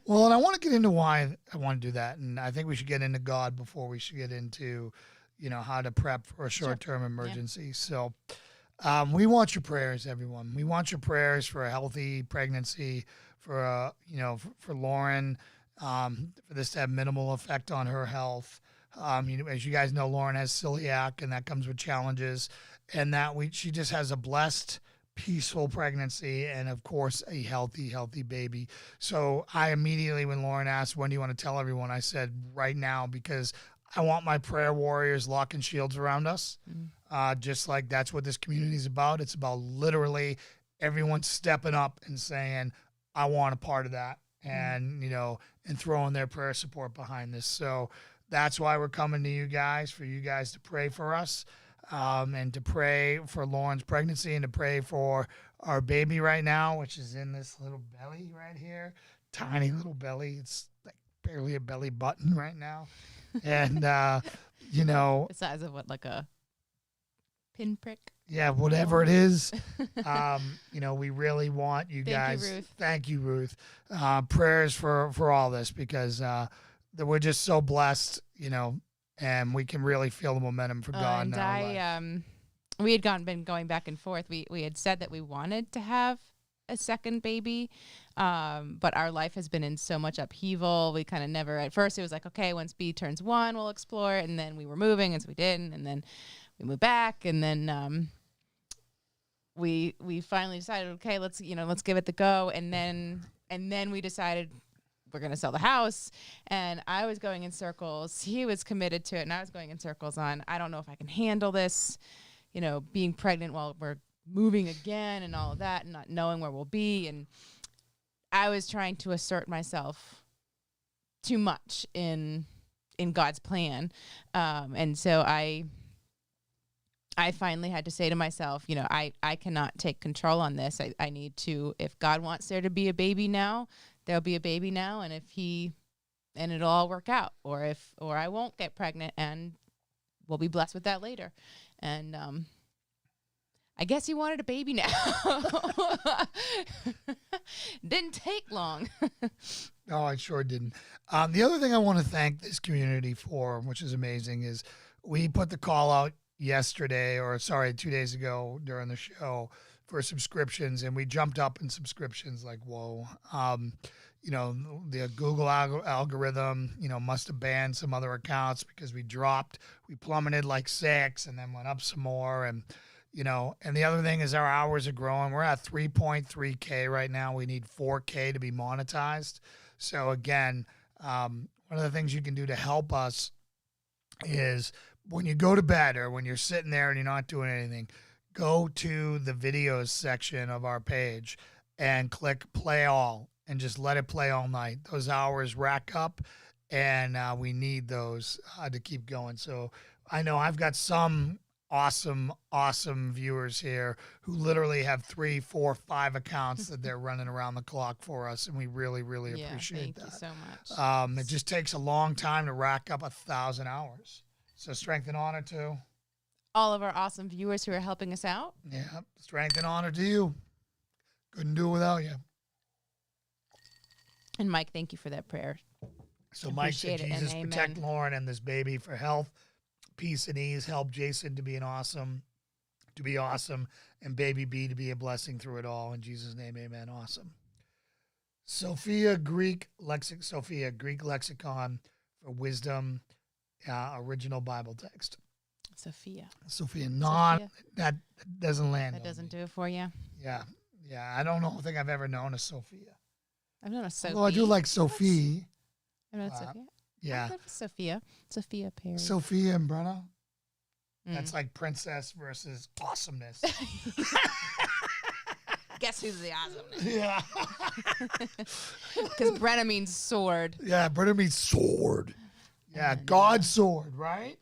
well, and I want to get into why I want to do that. And I think we should get into God before we should get into, how to prep for a short-term emergency. So we want your prayers, everyone. We want your prayers for a healthy pregnancy, for Lauren, for this to have minimal effect on her health. As you guys know, Lauren has celiac, and that comes with challenges, and that she just has a blessed, peaceful pregnancy, and of course, a healthy baby. So I immediately, when Lauren asked, when do you want to tell everyone? I said, right now, because I want my prayer warriors locking shields around us. Just like that's what this community is about. It's about literally everyone stepping up and saying, I want a part of that. And, and throwing their prayer support behind this. So that's why we're coming to you guys, for you guys to pray for us, and to pray for Lauren's pregnancy, and to pray for our baby right now, which is in this little belly right here. Tiny little belly. It's like barely a belly button right now. And, The size of what, like a pinprick? yeah, whatever it is, we really want you guys. Thank you, Ruth. Thank you, Ruth. Prayers for all this, because that we're just so blessed, and we can really feel the momentum for God. And in our life. we had been going back and forth. We had said that we wanted to have a second baby, but our life has been in so much upheaval. We kind of never, at first it was like, okay, once B turns 1, we'll explore it. And then we were moving, and so we didn't. And then we moved back, and then we finally decided, okay, let's give it the go. And then we decided we're going to sell the house. And I was going in circles. He was committed to it, and I was going in circles on, I don't know if I can handle this, being pregnant while we're moving again and all of that, and not knowing where we'll be. And I was trying to assert myself too much in God's plan. And so I finally had to say to myself, I cannot take control on this. I need to, if God wants there to be a baby now, there'll be a baby now. And and it'll all work out, or I won't get pregnant, and we'll be blessed with that later. And, I guess he wanted a baby now. Didn't take long. No, I sure didn't. The other thing I want to thank this community for, which is amazing, is we put the call out 2 days ago during the show for subscriptions, and we jumped up in subscriptions like, whoa. The Google algorithm, must have banned some other accounts because we plummeted like 6 and then went up some more. And the other thing is our hours are growing. We're at 3.3K right now. We need 4K to be monetized. So again, one of the things you can do to help us is when you go to bed or when you're sitting there and you're not doing anything, go to the videos section of our page and click play all and just let it play all night. Those hours rack up, and we need those to keep going. So I know I've got some awesome, awesome viewers here who literally have 3, 4, 5 accounts that they're running around the clock for us, and we really, really appreciate that. Thank you so much. It just takes a long time to rack up 1,000 hours. So strength and honor to all of our awesome viewers who are helping us out. Yeah, strength and honor to you. Couldn't do it without you. And Mike, thank you for that prayer. So Mike said, Appreciate it, Jesus, and protect amen. Lauren and this baby for health, peace, and ease. Help Jason to be awesome, and baby B to be a blessing through it all. In Jesus' name, amen. Awesome. Sophia, Greek lexicon for wisdom, original Bible text. Sophia. Sophia, Sophia. that doesn't land. That on doesn't me. do it for you. Yeah. I don't think I've ever known a Sophia. I've known a Sophie. Although I do like Sophie. I've known Sophia. Yeah. I'm good with Sophia. Sophia Perry. Sophia and Brenna. That's like princess versus awesomeness. Guess who's the awesomeness? Yeah. Because Brenna means sword. Yeah, Brenna means sword. Yeah, God's sword, right?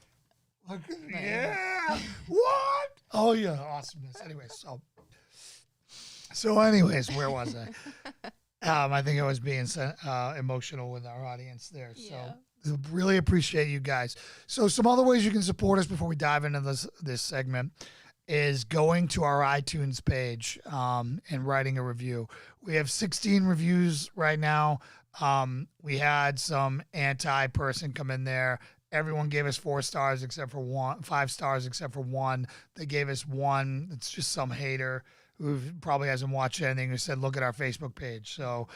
Look, yeah. What? Oh, yeah, awesomeness. Anyway, so anyways, where was I? I think I was being emotional with our audience there. Yeah. So really appreciate you guys. So some other ways you can support us before we dive into this segment is going to our iTunes page and writing a review. We have 16 reviews right now. We had some anti-person come in there. Everyone gave us 4 stars except for 1, 5 stars except for 1. They gave us 1. It's just some hater who probably hasn't watched anything who said, look at our Facebook page. So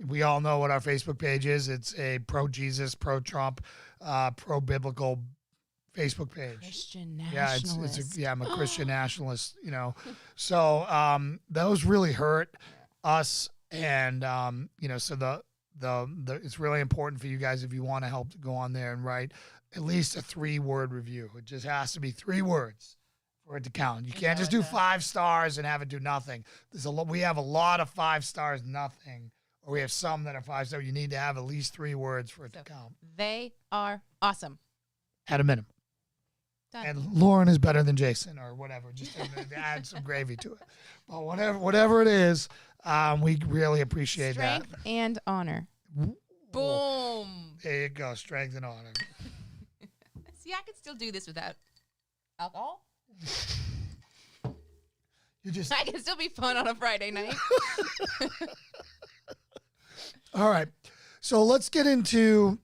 we all know what our Facebook page is. It's a pro-Jesus, pro-Trump, pro-biblical Facebook page. Christian nationalist. I'm a Christian nationalist, So those really hurt us. And, so the it's really important for you guys if you want to help to go on there and write at least a 3-word review. It just has to be 3 words for it to count. You can't just do 5 stars and have it do nothing. We have a lot of 5 stars, nothing, or we have some that are 5 stars. You need to have at least 3 words for it to count. They are awesome. At a minimum. Done. And Lauren is better than Jason or whatever, just to add some gravy to it. But whatever it is, we really appreciate Strength that. and honor. Boom. There you go, strength and honor. See, I could still do this without alcohol. I can still be fun on a Friday night. All right. So let's get into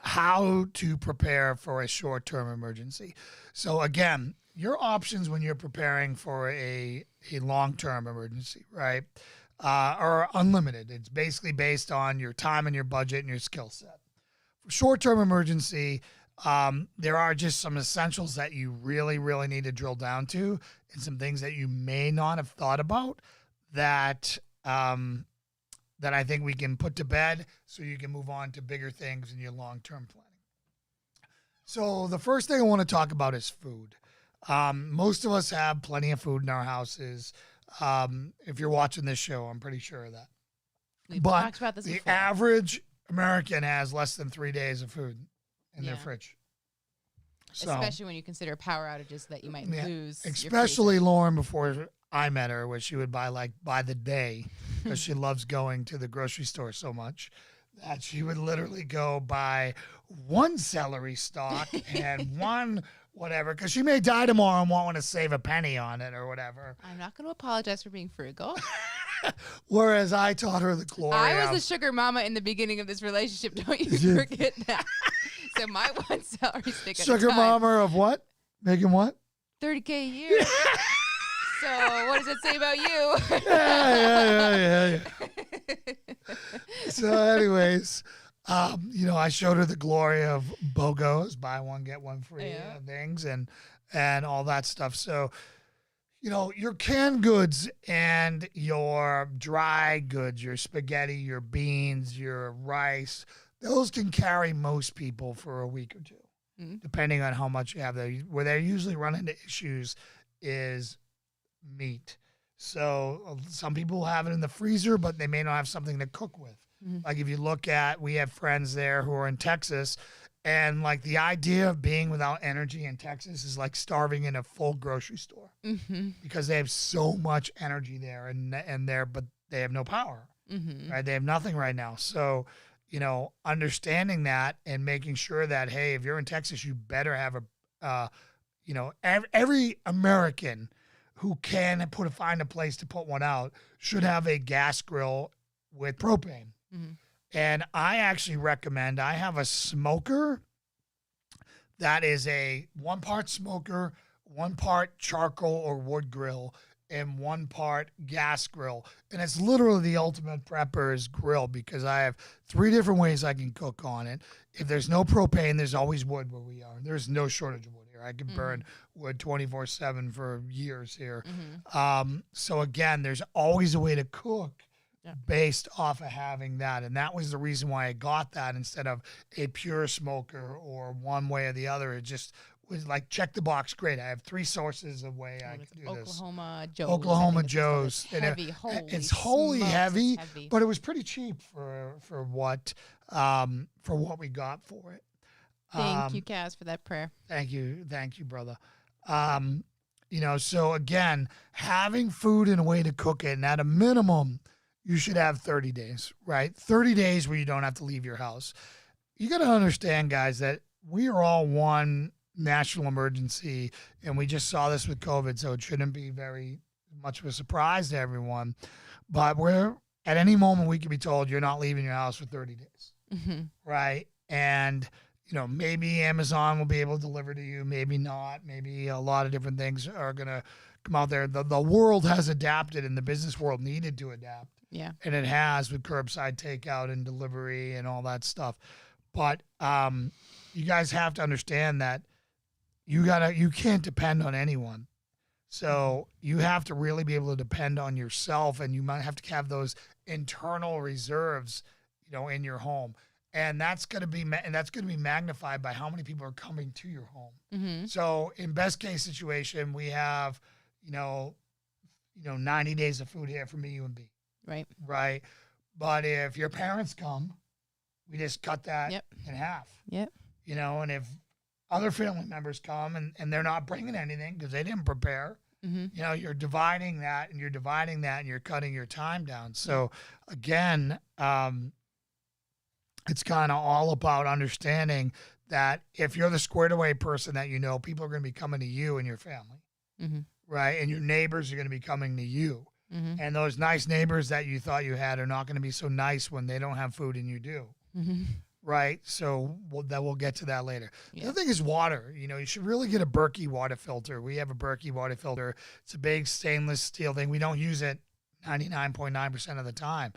how to prepare for a short-term emergency. So again, your options when you're preparing for a long-term emergency, right, are unlimited. It's basically based on your time and your budget and your skill set. For short-term emergency, there are just some essentials that you really, really need to drill down to, and some things that you may not have thought about that that I think we can put to bed so you can move on to bigger things in your long-term planning. So the first thing I want to talk about is food. Most of us have plenty of food in our houses. If you're watching this show, I'm pretty sure of that. We've But talked about this the before. average American has less than 3 days of food in their fridge. So, especially when you consider power outages that you might lose. your especially Lauren before I met her, where she would buy by the day because she loves going to the grocery store so much that she would literally go buy 1 celery stalk and 1 whatever, because she may die tomorrow and won't want to save a penny on it or whatever. I'm not going to apologize for being frugal. Whereas I taught her the glory I of was the sugar mama in the beginning of this relationship. Don't you forget that. So my 1 celery stick at sugar a time. mama of what? Making what? 30K a year. So what does it say about you? Yeah. So anyways, I showed her the glory of BOGOs, buy one, get one free things and all that stuff. So, your canned goods and your dry goods, your spaghetti, your beans, your rice, those can carry most people for a week or 2, depending on how much you have there. Where they usually run into issues is meat. So some people have it in the freezer, but they may not have something to cook with. Like if you look at, we have friends there who are in Texas, And like the idea of being without energy in Texas is like starving in a full grocery store because they have so much energy there but they have no power, right? They have nothing right now. So, understanding that and making sure that, hey, if you're in Texas, you better have every American who can find a place to put one out should have a gas grill with propane. And I actually recommend, I have a smoker that is a 1 part smoker, 1 part charcoal or wood grill, and 1 part gas grill. And it's literally the ultimate prepper's grill because I have 3 different ways I can cook on it. If there's no propane, there's always wood where we are. There's no shortage of wood here. I can burn wood 24/7 for years here. So again, there's always a way to cook based off of having that. And that was the reason why I got that instead of a pure smoker or one way or the other. It just was like, check the box. Great. I have 3 sources of way I can do this. Oklahoma Joe's. Heavy. It's wholly heavy, but it was pretty cheap for what we got for it. Thank you, Kaz, for that prayer. Thank you, brother. So again, having food and a way to cook it, and at a minimum, you should have 30 days, right? 30 days where you don't have to leave your house. You got to understand, guys, that we are all one national emergency, and we just saw this with COVID, so it shouldn't be very much of a surprise to everyone. But at any moment, we could be told you're not leaving your house for 30 days, right? And, maybe Amazon will be able to deliver to you, maybe not. Maybe a lot of different things are going to come out there. The world has adapted, and the business world needed to adapt. Yeah. And it has with curbside takeout and delivery and all that stuff. But you guys have to understand that you can't depend on anyone. So you have to really be able to depend on yourself, and you might have to have those internal reserves, in your home. And that's going to be magnified by how many people are coming to your home. So in best case situation, we have, 90 days of food here for me, you and B. Right. But if your parents come, we just cut that in half. And if other family members come and they're not bringing anything because they didn't prepare, you're dividing that and you're cutting your time down. So again, it's kind of all about understanding that if you're the squared away person that people are going to be coming to you and your family, right? And your neighbors are going to be coming to you. And those nice neighbors that you thought you had are not going to be so nice when they don't have food and you do. Right? So we'll get to that later. The other thing is water. You should really get a Berkey water filter. We have a Berkey water filter. It's a big stainless steel thing. We don't use it 99.9% of the time.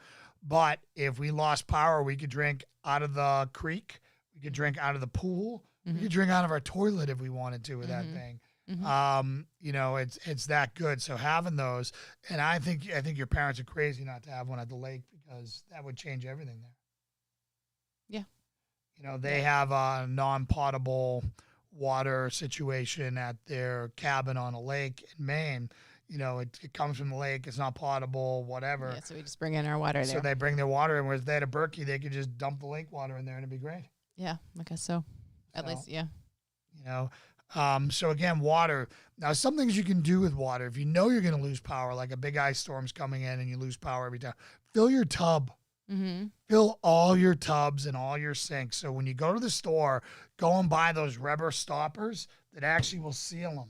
But if we lost power, we could drink out of the creek. We could drink out of the pool. We could drink out of our toilet if we wanted to with that thing. It's that good. So having those, and I think your parents are crazy not to have one at the lake because that would change everything there. They have a non-potable water situation at their cabin on a lake in Maine. It comes from the lake. It's not potable, whatever. Yeah, so we just bring in our water there. So they bring their water in. Whereas they had a Berkey, they could just dump the lake water in there and it'd be great. Yeah, I guess so. At least, yeah. So again, water. Now, some things you can do with water. If you're going to lose power, like a big ice storm's coming in and you lose power every time, fill your tub. Fill all your tubs and all your sinks. So when you go to the store, go and buy those rubber stoppers that actually will seal them.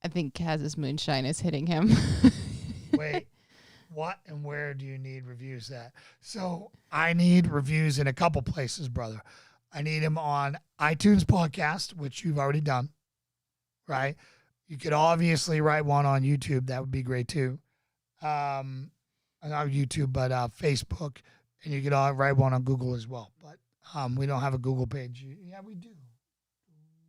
I think Kaz's moonshine is hitting him. Wait, what and where do you need reviews at? So I need reviews in a couple places, brother. I need them on iTunes podcast, which you've already done, right? You could obviously write one on YouTube. That would be great too. Not YouTube, but Facebook. And you could write one on Google as well. But we don't have a Google page. Yeah, we do.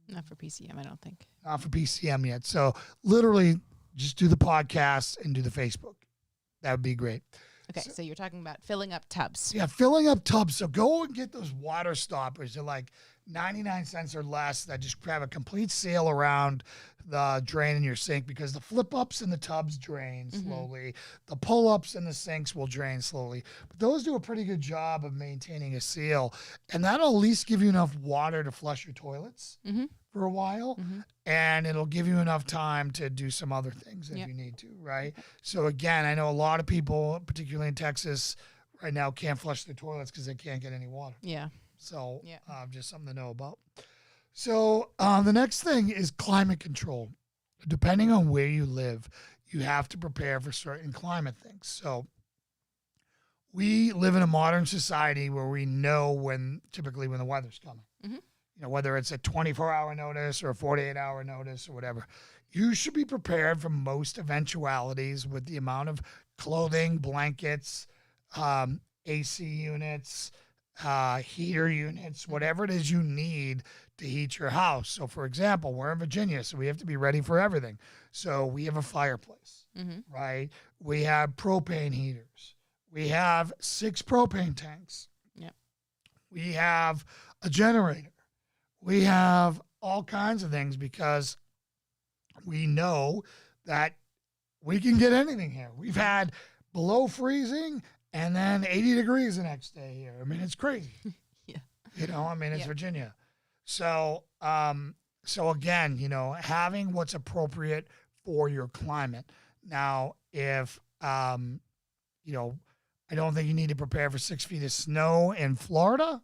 Not for PCM, I don't think. Not for PCM yet. So literally just do the podcast and do the Facebook. That would be great. Okay, so you're talking about filling up tubs. Yeah, filling up tubs. So go and get those water stoppers. They're like 99 cents or less that just have a complete seal around the drain in your sink, because the flip-ups in the tubs drain slowly. The pull-ups in the sinks will drain slowly. But those do a pretty good job of maintaining a seal. And that'll at least give you enough water to flush your toilets for a while. And it'll give you enough time to do some other things if you need to, right? So again, I know a lot of people, particularly in Texas right now, can't flush their toilets because they can't get any water. Yeah. So just something to know about. So the next thing is climate control. Depending on where you live, you have to prepare for certain climate things. So we live in a modern society where we know typically when the weather's coming. You know, whether it's a 24-hour notice or a 48-hour notice or whatever. You should be prepared for most eventualities with the amount of clothing, blankets, AC units, heater units, whatever it is you need to heat your house. So, for example, we're in Virginia, so we have to be ready for everything. So we have a fireplace, right? We have propane heaters. We have 6 propane tanks. Yep. We have a generator. We have all kinds of things because we know that we can get anything here. We've had below freezing and then 80 degrees the next day here. I mean, it's crazy. Yeah. You know, I mean, it's Virginia. So, so again, you know, having what's appropriate for your climate. Now, if, you know, I don't think you need to prepare for 6 feet of snow in Florida,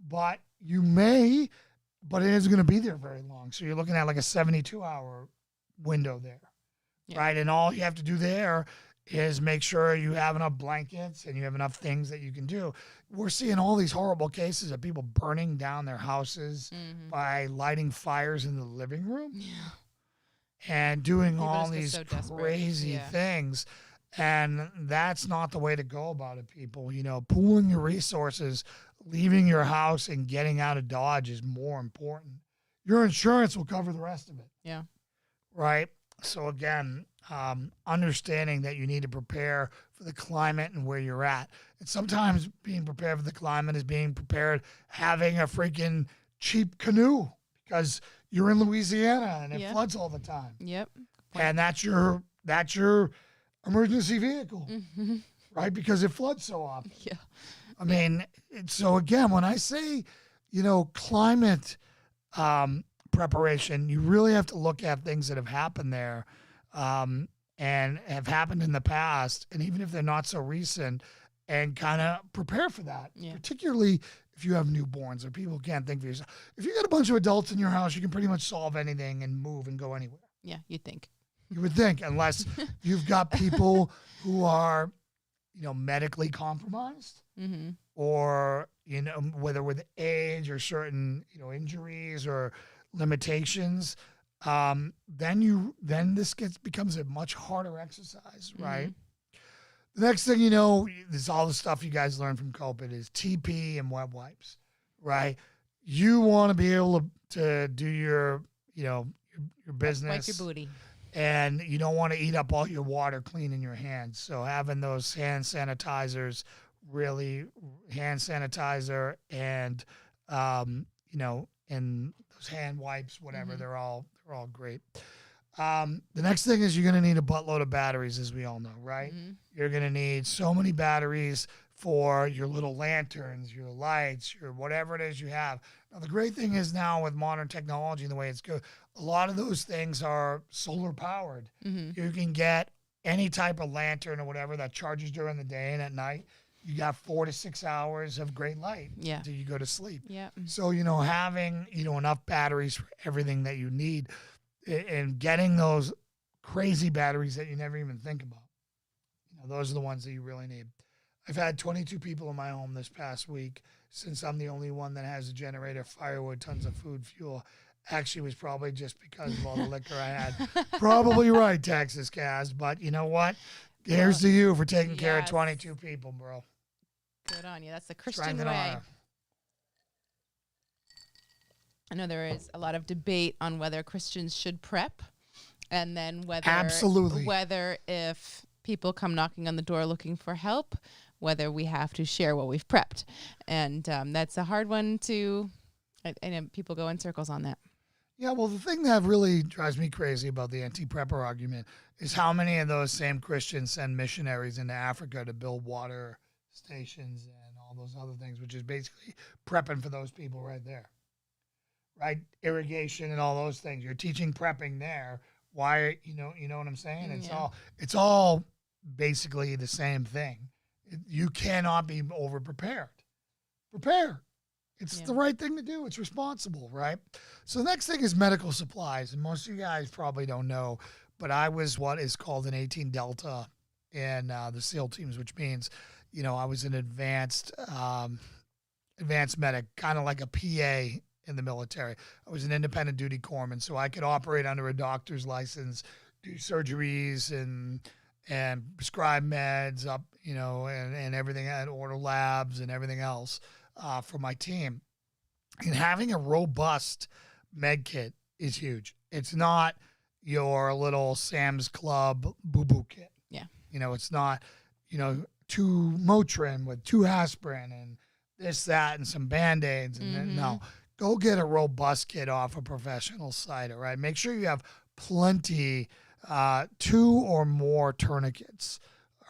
but you may, but it isn't going to be there very long. So you're looking at like a 72-hour window there, right? And all you have to do there is make sure you have enough blankets and you have enough things that you can do. We're seeing all these horrible cases of people burning down their houses by lighting fires in the living room and doing People all just get these so desperate. crazy things. And that's not the way to go about it, people. You know, pooling your resources, leaving your house and getting out of Dodge is more important. Your insurance will cover the rest of it. Yeah. Right? So again, understanding that you need to prepare for the climate and where you're at. And sometimes being prepared for the climate is being prepared, having a freaking cheap canoe because you're in Louisiana and it floods all the time. Yep. And that's your emergency vehicle, right? Because it floods so often. Yeah. I mean, so again, when I say, you know, climate preparation, you really have to look at things that have happened there and have happened in the past, and even if they're not so recent, and kind of prepare for that, particularly if you have newborns or people who can't think for yourself. If you got a bunch of adults in your house, you can pretty much solve anything and move and go anywhere. Yeah, you'd think. You would think, unless you've got people who are, you know, medically compromised or, you know, whether with age or certain, you know, injuries or limitations, then this becomes a much harder exercise, right? The next thing you know, this is all the stuff you guys learned from COVID is TP and wet wipes, right? You want to be able to do your, you know, your business. Wipe your booty. And you don't want to eat up all your water cleaning your hands. So having those hand sanitizers, really hand sanitizer and, you know, and those hand wipes, whatever, they're all great. The next thing is you're going to need a buttload of batteries, as we all know, right? You're going to need so many batteries for your little lanterns, your lights, your whatever it is you have. Now, the great thing is now with modern technology and the way it's good, a lot of those things are solar powered. You can get any type of lantern or whatever that charges during the day, and at night you got 4 to 6 hours of great light until you go to sleep. So, you know, having, you know, enough batteries for everything that you need and getting those crazy batteries that you never even think about. You know, those are the ones that you really need. I've had 22 people in my home this past week. Since I'm the only one that has a generator, firewood, tons of food, fuel. Actually, it was probably just because of all the liquor I had. Probably right, Texas Cast. But you know what? Here's to you for taking care of 22 people, bro. Good on you. That's the Christian Strength and way. honor. I know there is a lot of debate on whether Christians should prep, and then whether if people come knocking on the door looking for help, whether we have to share what we've prepped. And that's a hard one to And people go in circles on that. Yeah, well, the thing that really drives me crazy about the anti-prepper argument is how many of those same Christians send missionaries into Africa to build water stations and all those other things, which is basically prepping for those people right there, right? Irrigation and all those things. You're teaching prepping there. Why, you know what I'm saying? It's all basically the same thing. You cannot be over-prepared. Prepare. It's the right thing to do. It's responsible, right? So the next thing is medical supplies. And most of you guys probably don't know, but I was what is called an 18 Delta in the SEAL teams, which means, I was an advanced medic, kind of like a PA in the military. I was an independent duty corpsman, so I could operate under a doctor's license, do surgeries and prescribe meds up, and everything, and order labs and everything else. For my team. And having a robust med kit is huge. It's not your little Sam's Club boo-boo kit. Yeah. It's not, 2 Motrin with 2 aspirin and this, that, and some Band-Aids. And no, go get a robust kit off a professional site, all right? Make sure you have plenty, 2 or more tourniquets.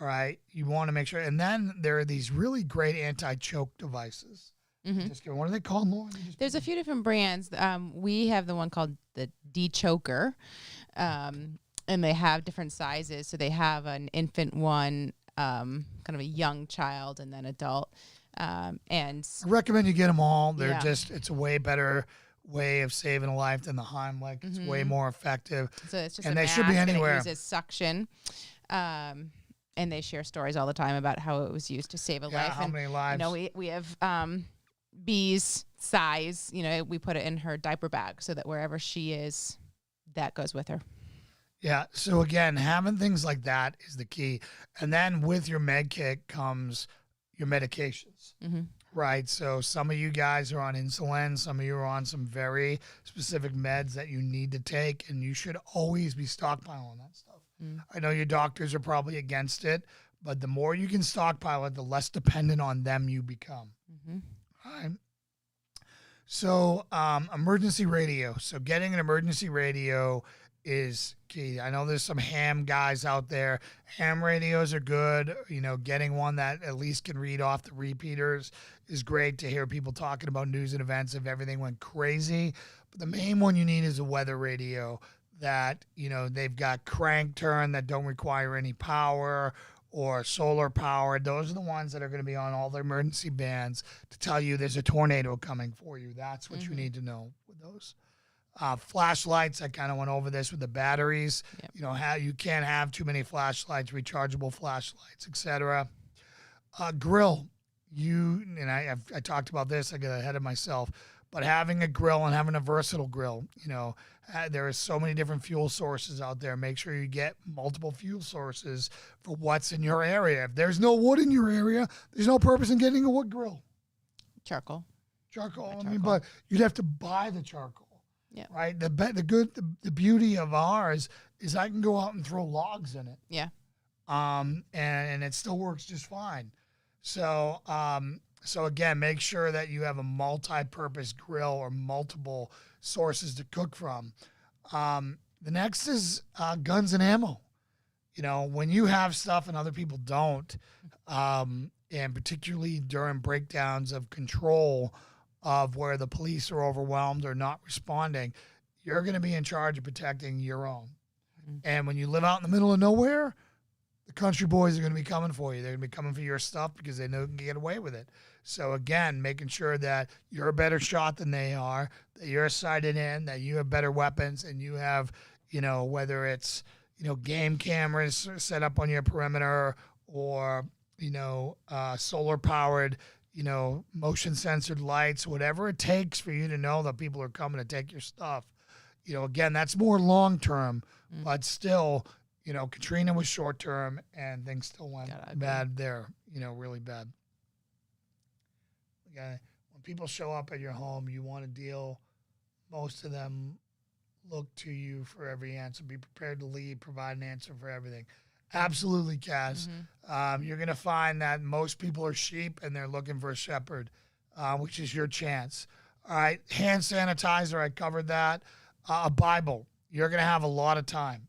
All right, you want to make sure. And then there are these really great anti-choke devices. Just kidding. What are they called, Lauren? There's a few different brands. We have the one called the D-Choker, and they have different sizes. So they have an infant one, kind of a young child, and then adult. And I recommend you get them all. They're it's a way better way of saving a life than the Heimlich. It's way more effective. So it's just and a they mask, should be and anywhere. it uses suction. And they share stories all the time about how it was used to save a life. How many lives? We have B's size. We put it in her diaper bag so that wherever she is, that goes with her. Yeah. So again, having things like that is the key. And then with your med kit comes your medications, right? So some of you guys are on insulin. Some of you are on some very specific meds that you need to take, and you should always be stockpiling that stuff. I know your doctors are probably against it, but the more you can stockpile it, the less dependent on them you become. All right. So emergency radio. So getting an emergency radio is key. I know there's some ham guys out there. Ham radios are good. Getting one that at least can read off the repeaters is great to hear people talking about news and events if everything went crazy. But the main one you need is a weather radio that, they've got crank turn that don't require any power or solar power. Those are the ones that are going to be on all the emergency bands to tell you there's a tornado coming for you. That's what you need to know with those. Flashlights, I kind of went over this with the batteries. Yep. You can't have too many flashlights, rechargeable flashlights, etc. Grill. I talked about this, I got ahead of myself, but having a grill and having a versatile grill, there are so many different fuel sources out there. Make sure you get multiple fuel sources for what's in your area. If there's no wood in your area, there's no purpose in getting a wood grill. Charcoal. But you'd have to buy the charcoal. Yeah. Right. The beauty of ours is I can go out and throw logs in it. Yeah. And it still works just fine. So again, make sure that you have a multi-purpose grill or multiple sources to cook from. The next is guns and ammo. When you have stuff and other people don't, and particularly during breakdowns of control of where the police are overwhelmed or not responding, you're going to be in charge of protecting your own. And when you live out in the middle of nowhere, the country boys are going to be coming for you. They're going to be coming for your stuff because they know you can get away with it. So again, making sure that you're a better shot than they are, that you're sighted in, that you have better weapons, and you have, whether it's, game cameras set up on your perimeter or, solar powered, motion censored lights, whatever it takes for you to know that people are coming to take your stuff. Again, that's more long term, but still, Katrina was short term and things still went bad there, really bad. Okay. When people show up at your home, you want to deal, most of them look to you for every answer. Be prepared to lead, provide an answer for everything. Absolutely, Kaz. You're going to find that most people are sheep and they're looking for a shepherd, which is your chance. All right, hand sanitizer, I covered that. A Bible, you're going to have a lot of time,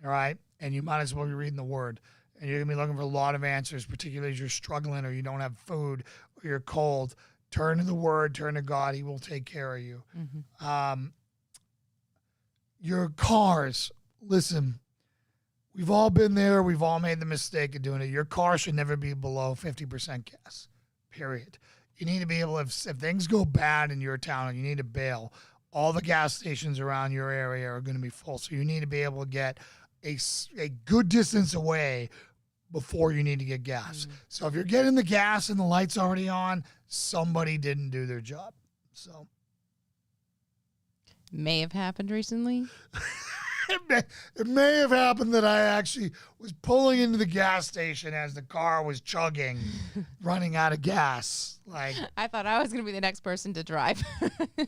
all right? And you might as well be reading the Word. And you're going to be looking for a lot of answers, particularly as you're struggling or you don't have food or you're cold. Turn to the Word, turn to God. He will take care of you. Your cars, listen, we've all been there. We've all made the mistake of doing it. Your car should never be below 50% gas, period. You need to be able, if things go bad in your town and you need to bail, all the gas stations around your area are going to be full. So you need to be able to get a good distance away before you need to get gas. So if you're getting the gas and the light's already on, somebody didn't do their job. So May have happened recently. it may have happened that I actually was pulling into the gas station as the car was chugging, running out of gas. Like, I thought I was going to be the next person to drive,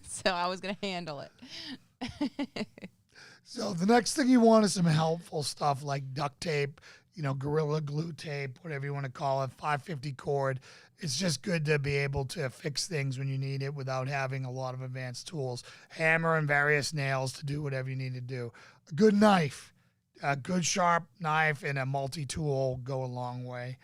so I was going to handle it. so the next thing you want is some helpful stuff like duct tape, Gorilla Glue tape, whatever you want to call it, 550 cord. It's just good to be able to fix things when you need it without having a lot of advanced tools. Hammer and various nails to do whatever you need to do. A good knife, a good sharp knife and a multi-tool go a long way.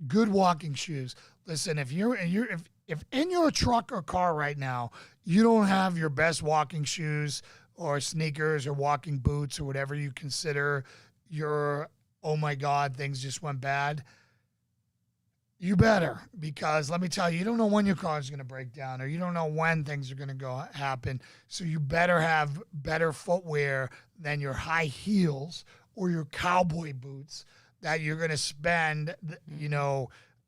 Good walking shoes. Listen, if in your truck or car right now, you don't have your best walking shoes or sneakers or walking boots or whatever you consider your, oh my God, things just went bad, you better, because let me tell you, you don't know when your car is going to break down or you don't know when things are going to happen. So you better have better footwear than your high heels or your cowboy boots that you're going to spend,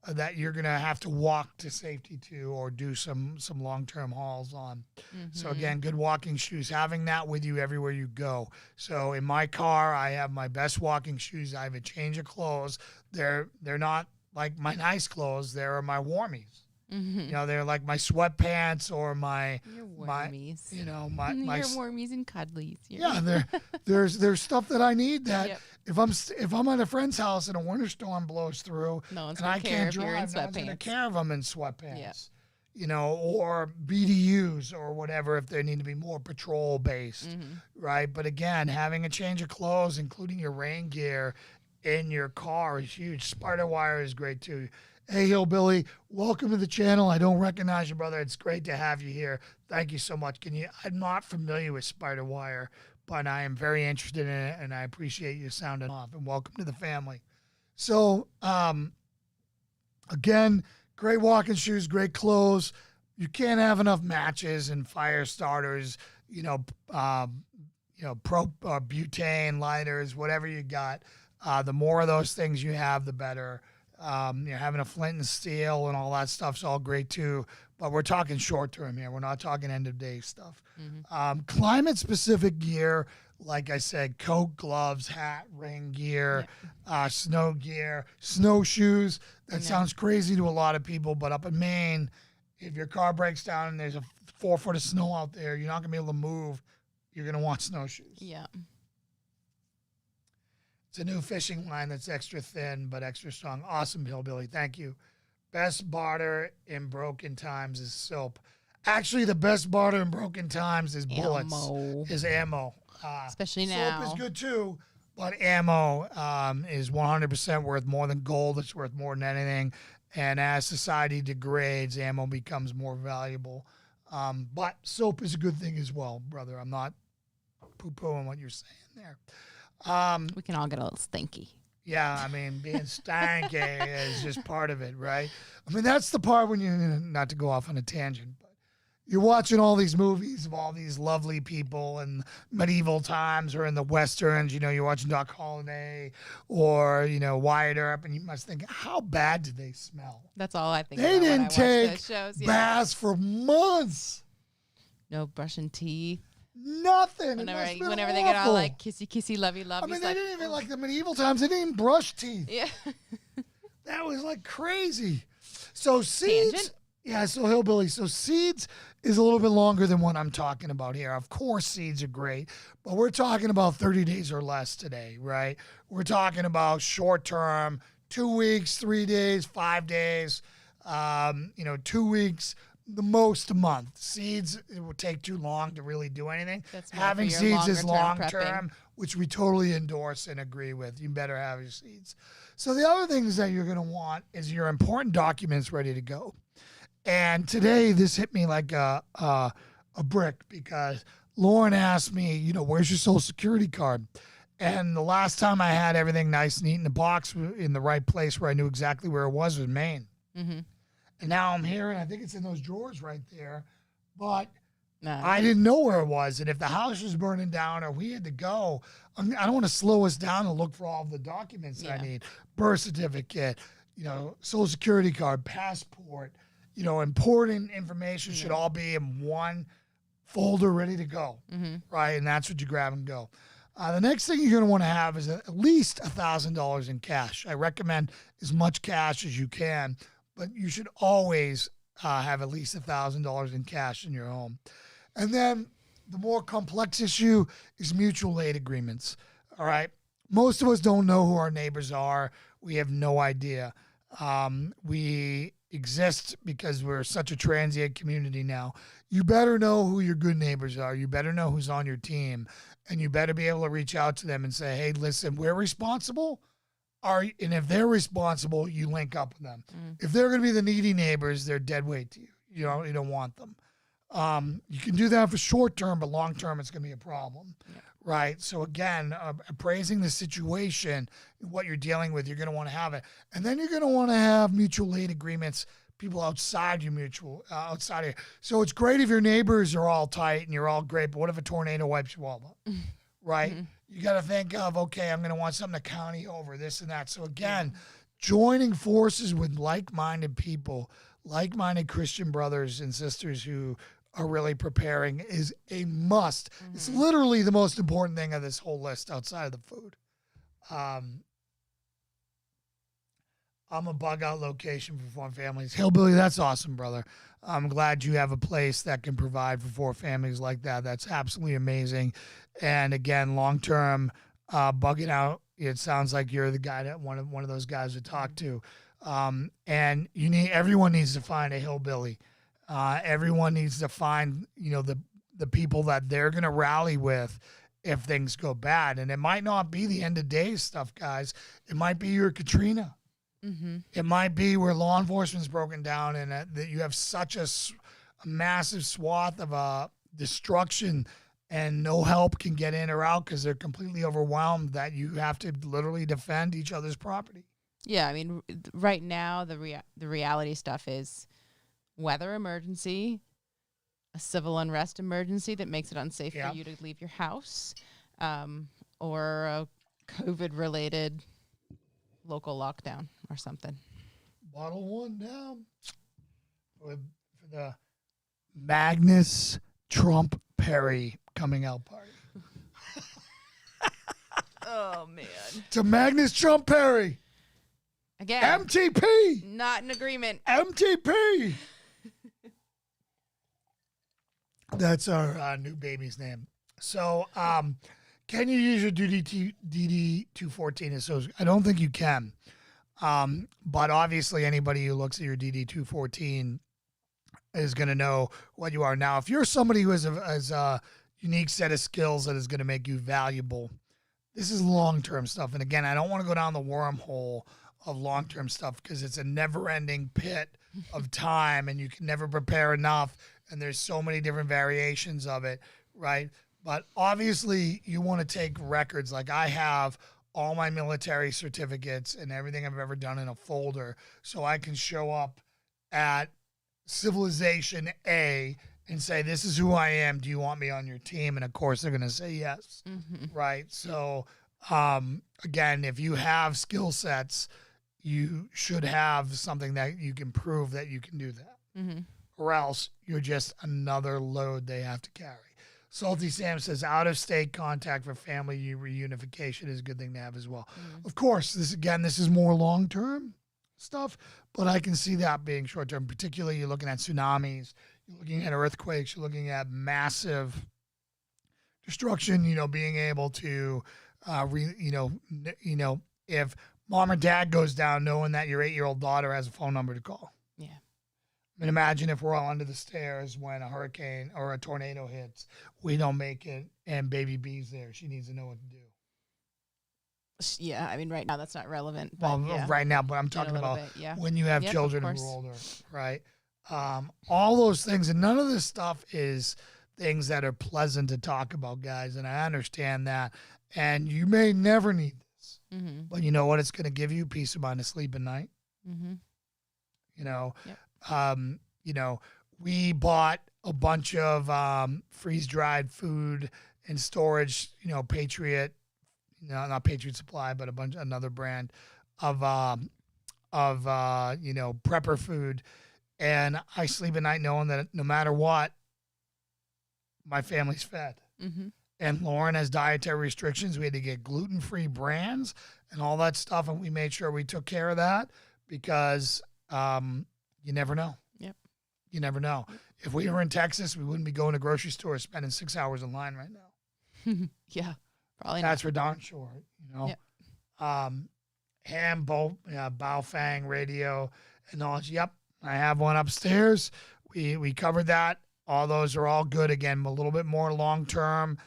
that you're going to have to walk to safety to or do some long-term hauls on. So again, good walking shoes, having that with you everywhere you go. So in my car, I have my best walking shoes. I have a change of clothes. They're not like my nice clothes. They're my warmies. They're like my sweatpants or my warmies. My your warmies and cuddlies. There's stuff that I need that if I'm at a friend's house and a winter storm blows through and I can't drive, no one's going to care of them in sweatpants. Or BDUs or whatever if they need to be more patrol based, right? But again, having a change of clothes, including your rain gear in your car, is huge. Spider wire is great too. Hey, Hillbilly, welcome to the channel. I don't recognize you, brother. It's great to have you here. Thank you so much. I'm not familiar with spider wire, but I am very interested in it, and I appreciate you sounding off, and welcome to the family. So, again, great walking shoes, great clothes. You can't have enough matches and fire starters, butane, lighters, whatever you got. The more of those things you have, the better. Having a flint and steel and all that stuff's all great too, but we're talking short term here. We're not talking end of day stuff. Climate specific gear, like I said, coat, gloves, hat, rain gear, snow gear, snowshoes. That sounds crazy to a lot of people, but up in Maine, if your car breaks down and there's a 4 foot of snow out there, you're not gonna be able to move. You're gonna want snowshoes. Yeah. It's a new fishing line that's extra thin but extra strong. Awesome, Hillbilly. Thank you. Best barter in broken times is soap. Actually, the best barter in broken times is bullets. Ammo. Especially now. Soap is good too, but ammo is 100% worth more than gold. It's worth more than anything. And as society degrades, ammo becomes more valuable. But soap is a good thing as well, brother. I'm not poo-pooing what you're saying there. We can all get a little stinky. Yeah, I mean, being stanky is just part of it, right? I mean, that's the part when not to go off on a tangent, but you're watching all these movies of all these lovely people in medieval times or in the Westerns, you're watching Doc Holliday or, Wyatt Earp, and you must think, how bad did they smell? That's all I think they about didn't when I watch take those shows. baths for months. No brushing teeth. Nothing. Whenever they get all like kissy, lovey. I mean, they didn't even like the medieval times. They didn't even brush teeth. Yeah. That was like crazy. So seeds. Tangent? Yeah, so Hillbilly. So seeds is a little bit longer than what I'm talking about here. Of course, seeds are great, but we're talking about 30 days or less today, right? We're talking about short term, 2 weeks, 3 days, 5 days, 2 weeks, the most a month. Seeds, it will take too long to really do anything. That's more Having for your seeds is long longer-term term, which we totally endorse and agree with. You better have your seeds. So the other things that you're going to want is your important documents ready to go. And today this hit me like a brick because Lauren asked me, you know, where's your social security card? And the last time I had everything nice, neat in the box in the right place where I knew exactly where it was Maine. Mm-hmm. And now I'm here, and I think it's in those drawers right there. But No. I didn't know where it was. And if the house was burning down or we had to go, I don't want to slow us down and look for all the documents that I need. Birth certificate, you know, social security card, passport, you know, important information should all be in one folder ready to go, right? And that's what you grab and go. The next thing you're going to want to have is at least $1,000 in cash. I recommend as much cash as you can, but you should always have at least $1,000 in cash in your home. And then the more complex issue is mutual aid agreements. All right. Most of us don't know who our neighbors are. We have no idea. We exist because we're such a transient community now. You better know who your good neighbors are. You better know who's on your team. And you better be able to reach out to them and say, hey, listen, we're responsible. And if they're responsible, you link up with them. If they're going to be the needy neighbors, they're dead weight to you. You don't want them. You can do that for short term, but long term, it's going to be a problem, right? So again, appraising the situation, what you're dealing with, you're going to want to have it. And then you're going to want to have mutual aid agreements, people outside your outside of you. So it's great if your neighbors are all tight and you're all great, but what if a tornado wipes you all up, right? You got to think of, okay, I'm going to want something to county over, this and that. So again, joining forces with like-minded people, like-minded Christian brothers and sisters who are really preparing is a must. It's literally the most important thing of this whole list outside of the food. I'm a bug out location for 4 families. Hillbilly, that's awesome, brother. I'm glad you have a place that can provide for 4 families like that. That's absolutely amazing. And again, long-term bugging out, it sounds like you're the guy that one of those guys to talk to. And everyone needs to find a hillbilly. Everyone needs to find, you know, the people that they're going to rally with if things go bad. And it might not be the end of days stuff, guys. It might be your Katrina. It might be where law enforcement's broken down and that you have such a massive swath of destruction and no help can get in or out because they're completely overwhelmed that you have to literally defend each other's property. Yeah, I mean, right now the reality stuff is weather emergency, a civil unrest emergency that makes it unsafe for you to leave your house, or a COVID-related local lockdown or something. Bottle one down for the Magnus Trump Perry coming out party. Oh, man. To Magnus Trump Perry. Again. MTP. Not in agreement. MTP. That's our new baby's name. So, can you use your DD-214 associate? I don't think you can. But obviously anybody who looks at your DD-214 is going to know what you are. Now, if you're somebody who has a unique set of skills that is going to make you valuable, this is long-term stuff. And again, I don't want to go down the wormhole of long-term stuff because it's a never-ending pit of time and you can never prepare enough. And there's so many different variations of it, right? But obviously you want to take records. Like I have all my military certificates and everything I've ever done in a folder so I can show up at Civilization A and say, this is who I am. Do you want me on your team? And of course they're going to say yes, right? So again, if you have skill sets, you should have something that you can prove that you can do that. Or else you're just another load they have to carry. Salty Sam says out-of-state contact for family reunification is a good thing to have as well. Of course, this is more long-term stuff, but I can see that being short-term. Particularly, you're looking at tsunamis, you're looking at earthquakes, you're looking at massive destruction. You know, being able to, if mom or dad goes down, knowing that your 8-year-old daughter has a phone number to call. Yeah. I mean, imagine if we're all under the stairs when a hurricane or a tornado hits, we don't make it, and baby B's there. She needs to know what to do. Yeah, I mean, right now that's not relevant. Well, But yeah. right now, but I'm In a talking little about bit, yeah. when you have Yep, of children who are course. older, right? All those things, and none of this stuff is things that are pleasant to talk about, guys, and I understand that. And you may never need this, Mm-hmm. but you know what? It's going to give you peace of mind to sleep at night. Mm-hmm. You know, Yep. you know, we bought a bunch of freeze-dried food and storage. You know, Patriot, not Patriot Supply, but another brand of prepper food, and I sleep at night knowing that no matter what, my family's fed. Mm-hmm. And Lauren has dietary restrictions. We had to get gluten-free brands and all that stuff, and we made sure we took care of that because you never know. Yep. You never know. If we were in Texas, we wouldn't be going to grocery stores spending 6 hours in line right now. Yeah, probably That's for darn sure. You know, ham, Baofeng radio, and all. Yep, I have one upstairs. We covered that. All those are all good. Again, a little bit more long term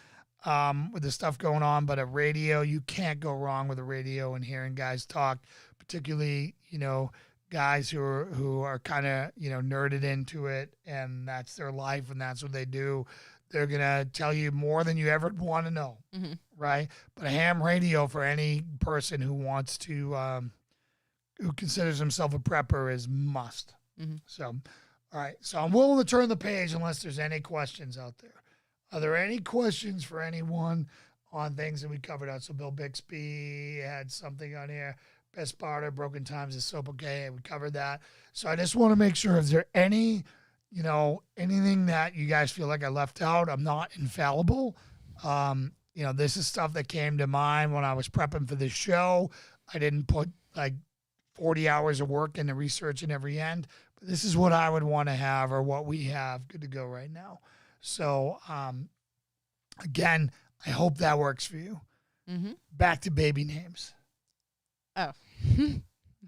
with the stuff going on, but a radio, you can't go wrong with a radio and hearing guys talk, particularly guys who are kind of nerded into it, and that's their life and that's what they do. They're gonna tell you more than you ever want to know, Mm-hmm. right? But a ham radio for any person who wants to, who considers himself a prepper is must. Mm-hmm. So, all right. So I'm willing to turn the page unless there's any questions out there. Are there any questions for anyone on things that we covered out? So Bill Bixby had something on here. Best Barter, Broken Times is Soap Okay. We covered that. So I just want to make sure, is there any, anything that you guys feel like I left out? I'm not infallible. This is stuff that came to mind when I was prepping for this show. I didn't put like 40 hours of work into research in every end, but this is what I would want to have or what we have good to go right now. So, again, I hope that works for you. Mm-hmm. Back to baby names. Oh,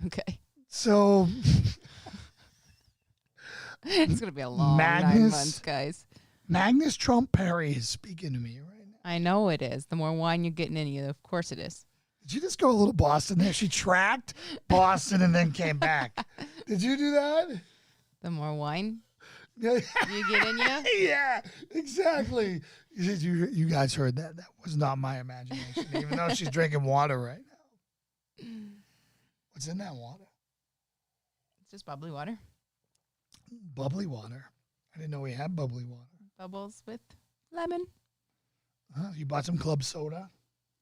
okay. So It's gonna be a long 9 Magnus- months, guys. Magnus Trump Perry is speaking to me right now. I know it is. The more wine you're getting in you, of course it is. Did you just go a little Boston there? She tracked Boston and then came back. Did you do that? The more wine Yeah, you get in you. yeah, exactly. You guys heard that. That was not my imagination, even though she's drinking water right now. What's in that water? It's just bubbly water. Bubbly water. I didn't know we had bubbly water. Bubbles with lemon. Huh? You bought some club soda?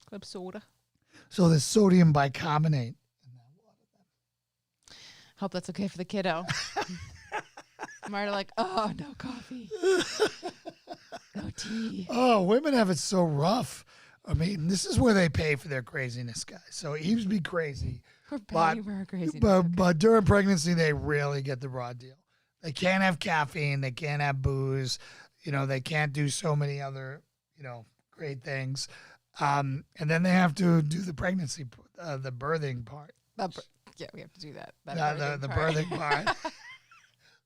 Club soda. So there's sodium bicarbonate in that water. Hope that's okay for the kiddo. I'm already like, oh, no coffee. No tea. Oh, women have it so rough. I mean, this is where they pay for their craziness, guys. So Eve's be crazy. We're But- paying for our craziness. But during pregnancy, they really get the raw deal. They can't have caffeine. They can't have booze. They can't do so many other, great things. And then they have to do the pregnancy, the birthing part. Yeah, we have to do that. The birthing part.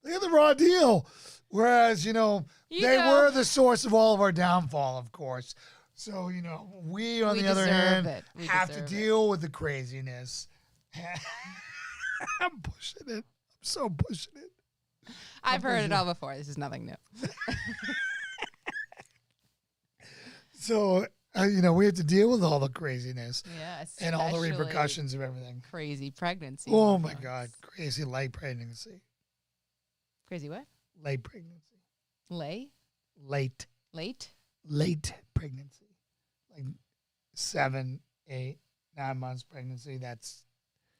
They get the raw deal. Whereas, they were the source of all of our downfall, of course. So, we, on the other hand, have to deal with the craziness. I'm pushing it. I'm so pushing it. I've heard it all before. This is nothing new. So, we have to deal with all the craziness Yes. and all the repercussions of everything. Crazy pregnancy. Oh, my God. Crazy late pregnancy. Crazy what? Late pregnancy. Late? Late pregnancy. Like 7, 8, 9 months pregnancy.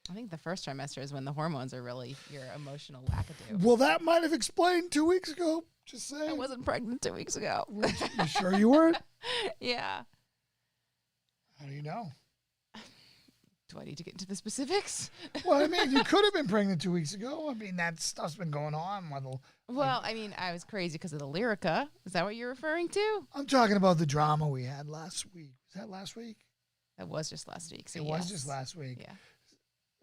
I think the first trimester is when the hormones are really your emotional wackadoo. Well, that might have explained 2 weeks ago. Just saying. I wasn't pregnant 2 weeks ago. You sure you weren't? Yeah. How do you know? Do I need to get into the specifics? Well, I mean, you could have been pregnant 2 weeks ago. I mean, that stuff's been going on. Well, I mean, I was crazy because of the Lyrica. Is that what you're referring to? I'm talking about the drama we had last week. Was that last week? That was just last week. So It was just last week. Yeah.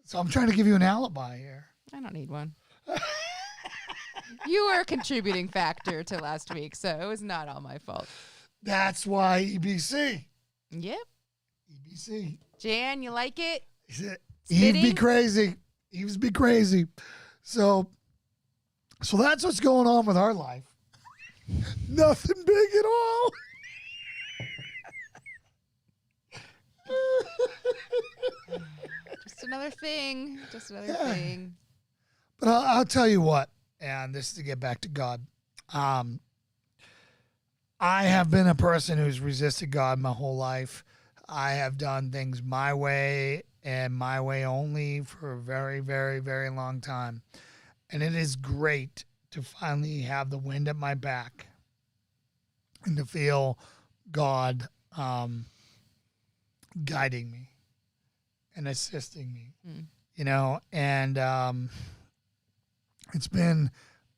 So I'm trying to give you an alibi here. I don't need one. You were a contributing factor to last week, so it was not all my fault. That's why EBC. Yep. EBC. Jan, you like it? Eve be crazy. Eve's be crazy. So that's what's going on with our life. Nothing big at all. Just another thing. Just another thing. But I'll tell you what, and this is to get back to God. I have been a person who's resisted God my whole life. I have done things my way and my way only for a very, very, very long time. And it is great to finally have the wind at my back and to feel God guiding me and assisting me, you know, and it's been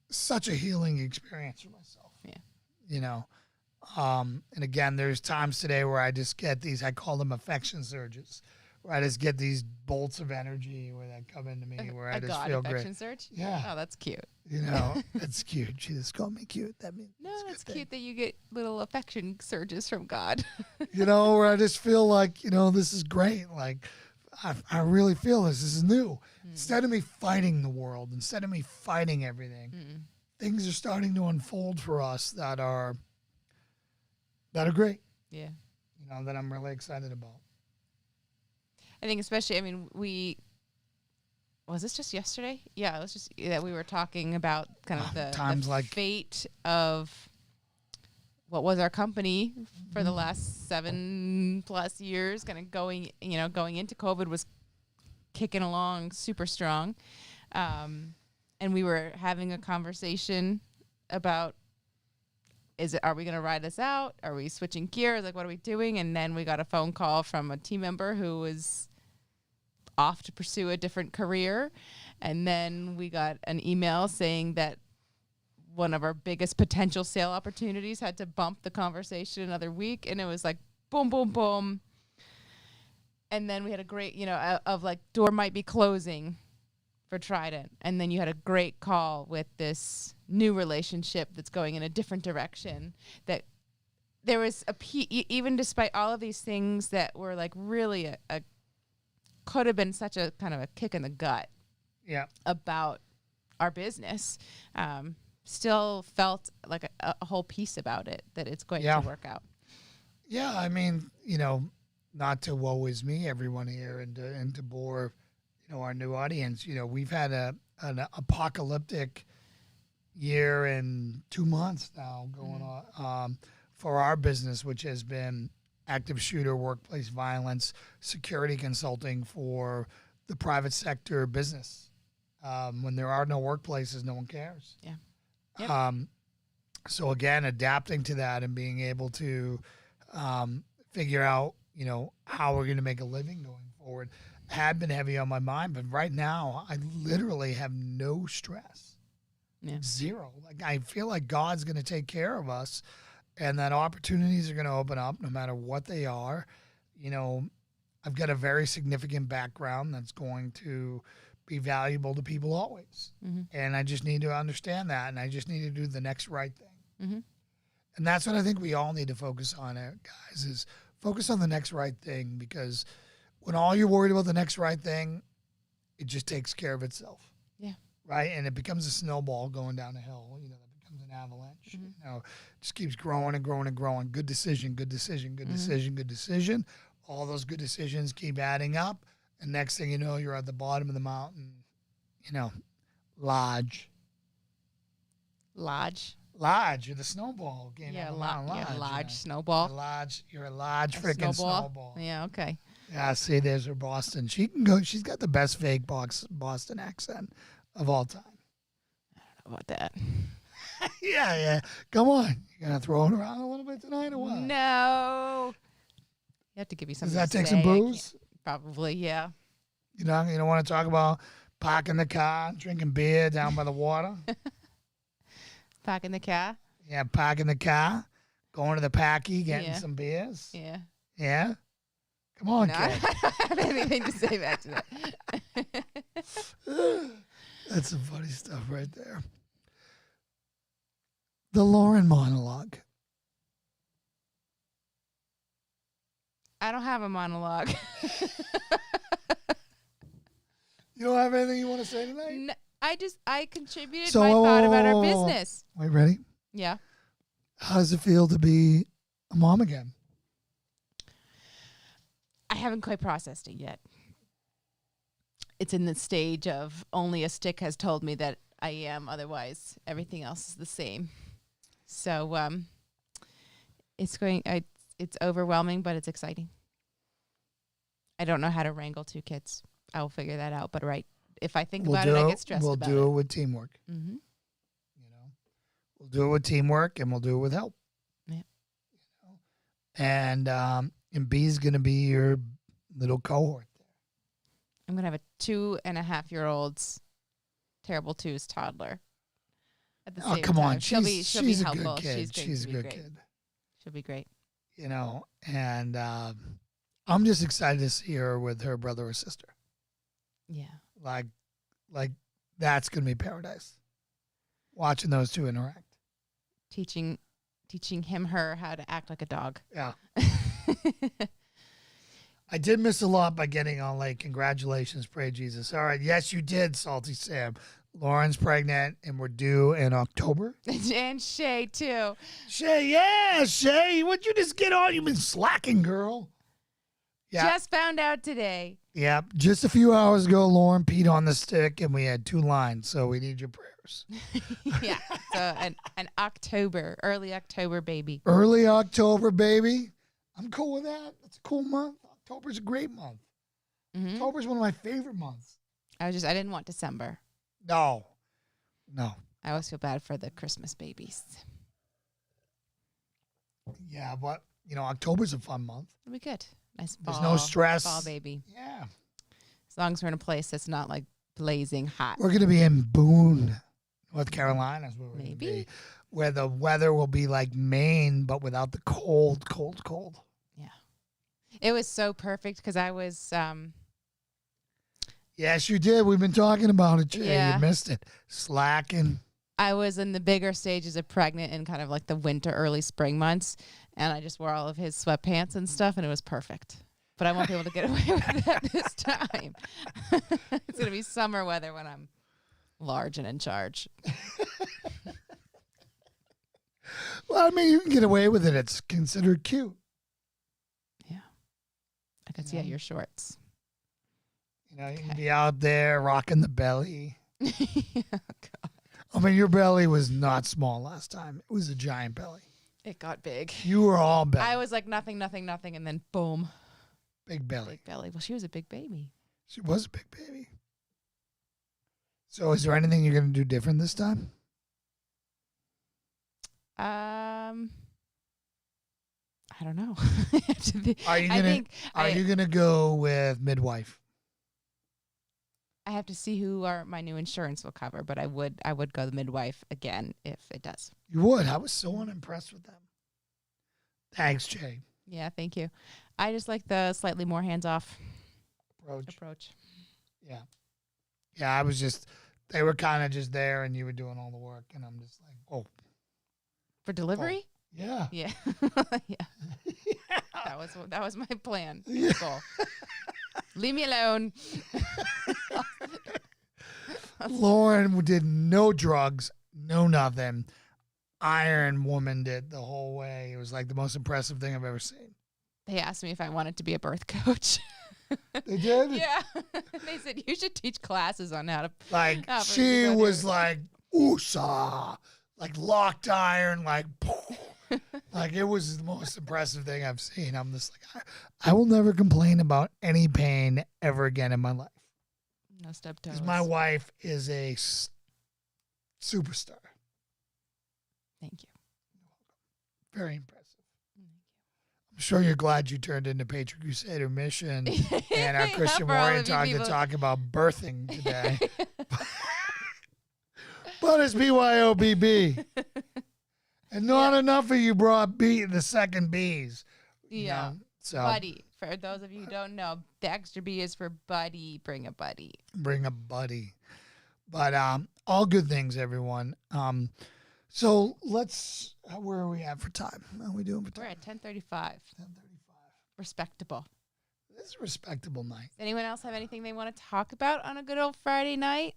such a healing experience for myself, you know. And again, there's times today where I just get these, I call them affection surges, where I just get these bolts of energy where they come into me, where I just feel great. Affection surge? Yeah. Oh, that's cute. You know, that's cute. She just called me cute. That means No, it's cute that you get little affection surges from God. You know, where I just feel like, you know, this is great. Like, I really feel this. This is new. Instead of me fighting the world, instead of me fighting everything, things are starting to unfold for us that are great. Yeah. You know, that I'm really excited about. I think especially, I mean, was this just yesterday? Yeah, it was just that we were talking about kind of the fate of what was our company for the last 7+ years, kind of going into COVID was kicking along super strong. And we were having a conversation about, are we going to ride this out? Are we switching gears? Like, what are we doing? And then we got a phone call from a team member who was off to pursue a different career. And then we got an email saying that one of our biggest potential sale opportunities had to bump the conversation another week. And it was like, boom, boom, boom. And then we had a great, of like, door might be closing for Trident. And then you had a great call with this new relationship that's going in a different direction. That there was even despite all of these things that were like really a could have been such a kind of a kick in the gut. Yeah. About our business, still felt like a whole piece about it that it's going to work out. Yeah, I mean, not to woe is me, everyone here, and to bore, our new audience. We've had an apocalyptic year and 2 months now going on for our business, which has been active shooter, workplace violence, security consulting for the private sector business. When there are no workplaces, no one cares. Yeah. Yep. So again, adapting to that and being able to figure out, how we're going to make a living going forward had been heavy on my mind. But right now, I literally have no stress. Yeah. Zero. Like, I feel like God's going to take care of us and that opportunities are going to open up no matter what they are. I've got a very significant background that's going to be valuable to people always. Mm-hmm. And I just need to understand that, and I just need to do the next right thing. Mm-hmm. And that's what I think we all need to focus on, guys, is focus on the next right thing, because when all you're worried about the next right thing, it just takes care of itself. Yeah. Right? And it becomes a snowball going down a hill, that becomes an avalanche. Mm-hmm. It just keeps growing and growing and growing. Good decision, good decision, good Mm-hmm. decision, good decision. All those good decisions keep adding up. And next thing you know, you're at the bottom of the mountain, Lodge. You're the snowball game. Yeah, Lodge, snowball. You're a large freaking snowball. Yeah, okay. Yeah, see, there's her Boston. She can go. She's got the best fake Boston accent of all time. I don't know about that. Yeah. Come on. You gonna throw it around a little bit tonight or what? No. You have to give me something. Does that take to say. some booze? Probably, yeah. You don't want to talk about parking the car, drinking beer down by the water? Parking the car? Yeah, parking the car, going to the Packy, getting some beers. Yeah. Yeah? Come on, kid. I don't have anything to say back to that. That's some funny stuff right there. The Lauren monologue. I don't have a monologue. You don't have anything you want to say tonight? No, I contributed my thought about our business. Wait, ready? Yeah. How does it feel to be a mom again? I haven't quite processed it yet. It's in the stage of only a stick has told me that I am. Otherwise, everything else is the same. So it's overwhelming, but it's exciting. I don't know how to wrangle 2 kids. I will figure that out. But if I think about it, I get stressed about it. We'll do it with teamwork. Mm-hmm. You know, we'll do it with teamwork, and we'll do it with help. Yeah. You know? And B's gonna be your little cohort there. I'm gonna have a 2.5-year-old's terrible twos toddler. At the same come time. on, she'll be a helpful. Good kid. She's a good kid. She'll be great. You know, and I'm just excited to see her with her brother or sister. Yeah. Like that's gonna be paradise. Watching those two interact. Teaching her how to act like a dog. Yeah. I did miss a lot by getting on like, congratulations, pray Jesus. All right. Yes, you did, Salty Sam. Lauren's pregnant and we're due in October. And Shay too. Shay, what'd you just get on? You've been slacking, girl. Yeah. Just found out today. Yeah. Just a few hours ago, Lauren peed on the stick and we had 2 lines. So we need your prayers. Yeah. So an early October baby. Early October, baby. I'm cool with that. It's a cool month. October's a great month. Mm-hmm. October's one of my favorite months. I didn't want December. No. I always feel bad for the Christmas babies. Yeah, but, October's a fun month. It'll be good. Nice fall. There's no stress. Fall baby. Yeah. As long as we're in a place that's not like blazing hot. We're going to be in Boone, North Carolina. Is where we're Maybe. gonna be, where the weather will be like Maine, but without the cold. Yeah. It was so perfect because I was... Yes, you did. We've been talking about it, Jay. Yeah. You missed it. Slacking. I was in the bigger stages of pregnant in kind of like the winter, early spring months, and I just wore all of his sweatpants and stuff, and it was perfect. But I won't be able to get away with that this time. It's going to be summer weather when I'm large and in charge. Well, I mean, you can get away with it. It's considered cute. Yeah. I can see out your shorts. You can be out there rocking the belly. Oh, God. I mean, your belly was not small last time. It was a giant belly. It got big. You were all belly. I was like nothing, and then boom. Big belly. Big belly. Well, she was a big baby. She was a big baby. So is there anything you're going to do different this time? I don't know. Are you going to go with midwife? I have to see who my new insurance will cover, but I would go the midwife again if it does. You would. I was so unimpressed with them. Thanks, Jay. Yeah, thank you. I just like the slightly more hands-off approach. Yeah. Yeah, I was just, they were kind of just there and you were doing all the work and I'm just like, oh. For delivery? Oh. Yeah. Yeah. Yeah. That was my plan. Yeah. Goal. Leave me alone. Lauren did no drugs, no nothing. Iron Woman did the whole way. It was like the most impressive thing I've ever seen. They asked me if I wanted to be a birth coach. They did? Yeah. They said, you should teach classes on how to... Like, she was like, oosa, like locked iron, like, like it was the most impressive thing I've seen. I'm just like, I will never complain about any pain ever again in my life. No step toes. Because my wife is a superstar. Thank you. Very impressive. I'm sure you're glad you turned into Patriot Crusader Mission and our Christian Warrior Talk to talk about birthing today. But it's BYOBB. And not enough of you brought the second B's. Yeah. So buddy. For those of you who don't know, the extra B is for buddy. Bring a buddy. Bring a buddy. But all good things, everyone. So let's, where are we at for time? How are we doing for We're time? at 10:35. 10:35. Respectable. This is a respectable night. Does anyone else have anything they want to talk about on a good old Friday night?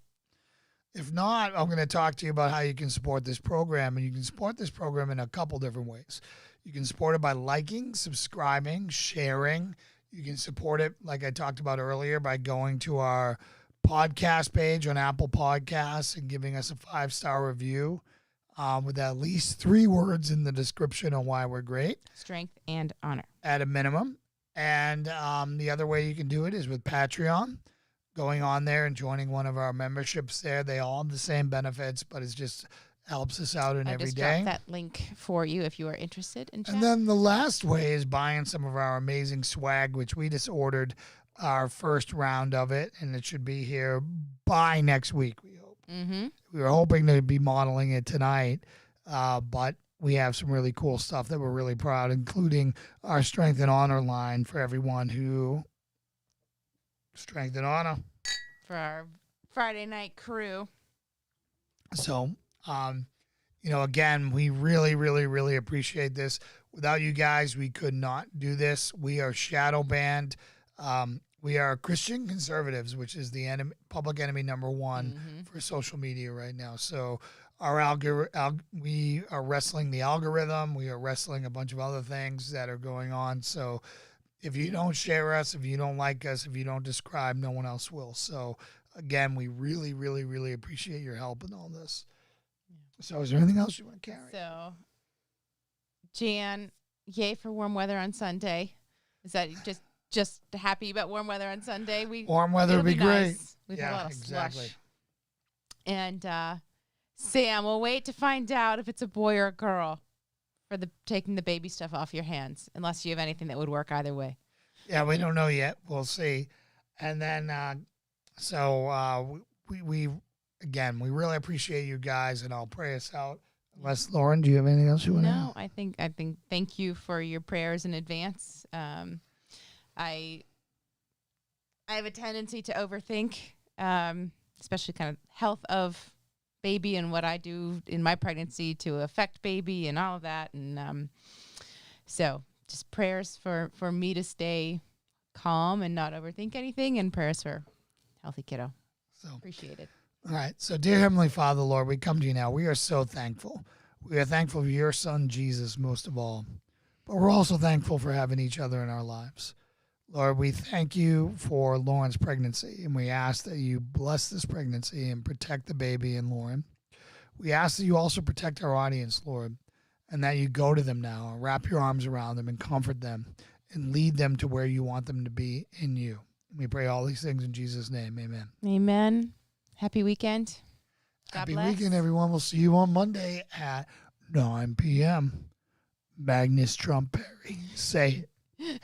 If not, I'm going to talk to you about how you can support this program. And you can support this program in a couple different ways. You can support it by liking, subscribing, sharing. You can support it, like I talked about earlier, by going to our podcast page on Apple Podcasts and giving us a 5-star review with at least 3 words in the description on why we're great. Strength and honor. At a minimum. And the other way you can do it is with Patreon, going on there and joining one of our memberships there. They all have the same benefits, but it just helps us out in I every just day. dropped that link for you if you are interested in chat. And then the last way is buying some of our amazing swag, which we just ordered our first round of it, and it should be here by next week, we hope. Mm-hmm. We were hoping to be modeling it tonight, but we have some really cool stuff that we're really proud, including our Strength and Honor line for everyone who... Strength and Honor. For our Friday night crew. So, again, we really, really, really appreciate this. Without you guys, we could not do this. We are shadow banned. We are Christian conservatives, which is the public enemy number one for social media right now. So we are wrestling the algorithm. We are wrestling a bunch of other things that are going on. So if you don't share us, if you don't like us, if you don't describe, no one else will. So again, we really, really, really appreciate your help in all this. So is there anything else you want to carry? So, Jan, yay for warm weather on Sunday. Is that just happy about warm weather on Sunday? Warm weather would be great. Nice. We've had a lot of exactly. slush. And Sam, we'll wait to find out if it's a boy or a girl for taking the baby stuff off your hands, unless you have anything that would work either way. Yeah, we don't know yet. We'll see. And then, we really appreciate you guys, and I'll pray us out. Unless, Lauren, do you have anything else you want to No, I think thank you for your prayers in advance. I have a tendency to overthink, especially kind of health of baby and what I do in my pregnancy to affect baby and all of that. And so just prayers for me to stay calm and not overthink anything, and prayers for healthy kiddo. So Appreciate it. All right. So, dear Heavenly Father, Lord, we come to you now. We are so thankful. We are thankful for your son, Jesus, most of all. But we're also thankful for having each other in our lives. Lord, we thank you for Lauren's pregnancy, and we ask that you bless this pregnancy and protect the baby and Lauren. We ask that you also protect our audience, Lord, and that you go to them now and wrap your arms around them and comfort them and lead them to where you want them to be in you. We pray all these things in Jesus' name. Amen. Amen. Happy weekend. God Happy bless. weekend, everyone. We'll see you on Monday at 9 p.m. Magnus Trump Perry. Say it.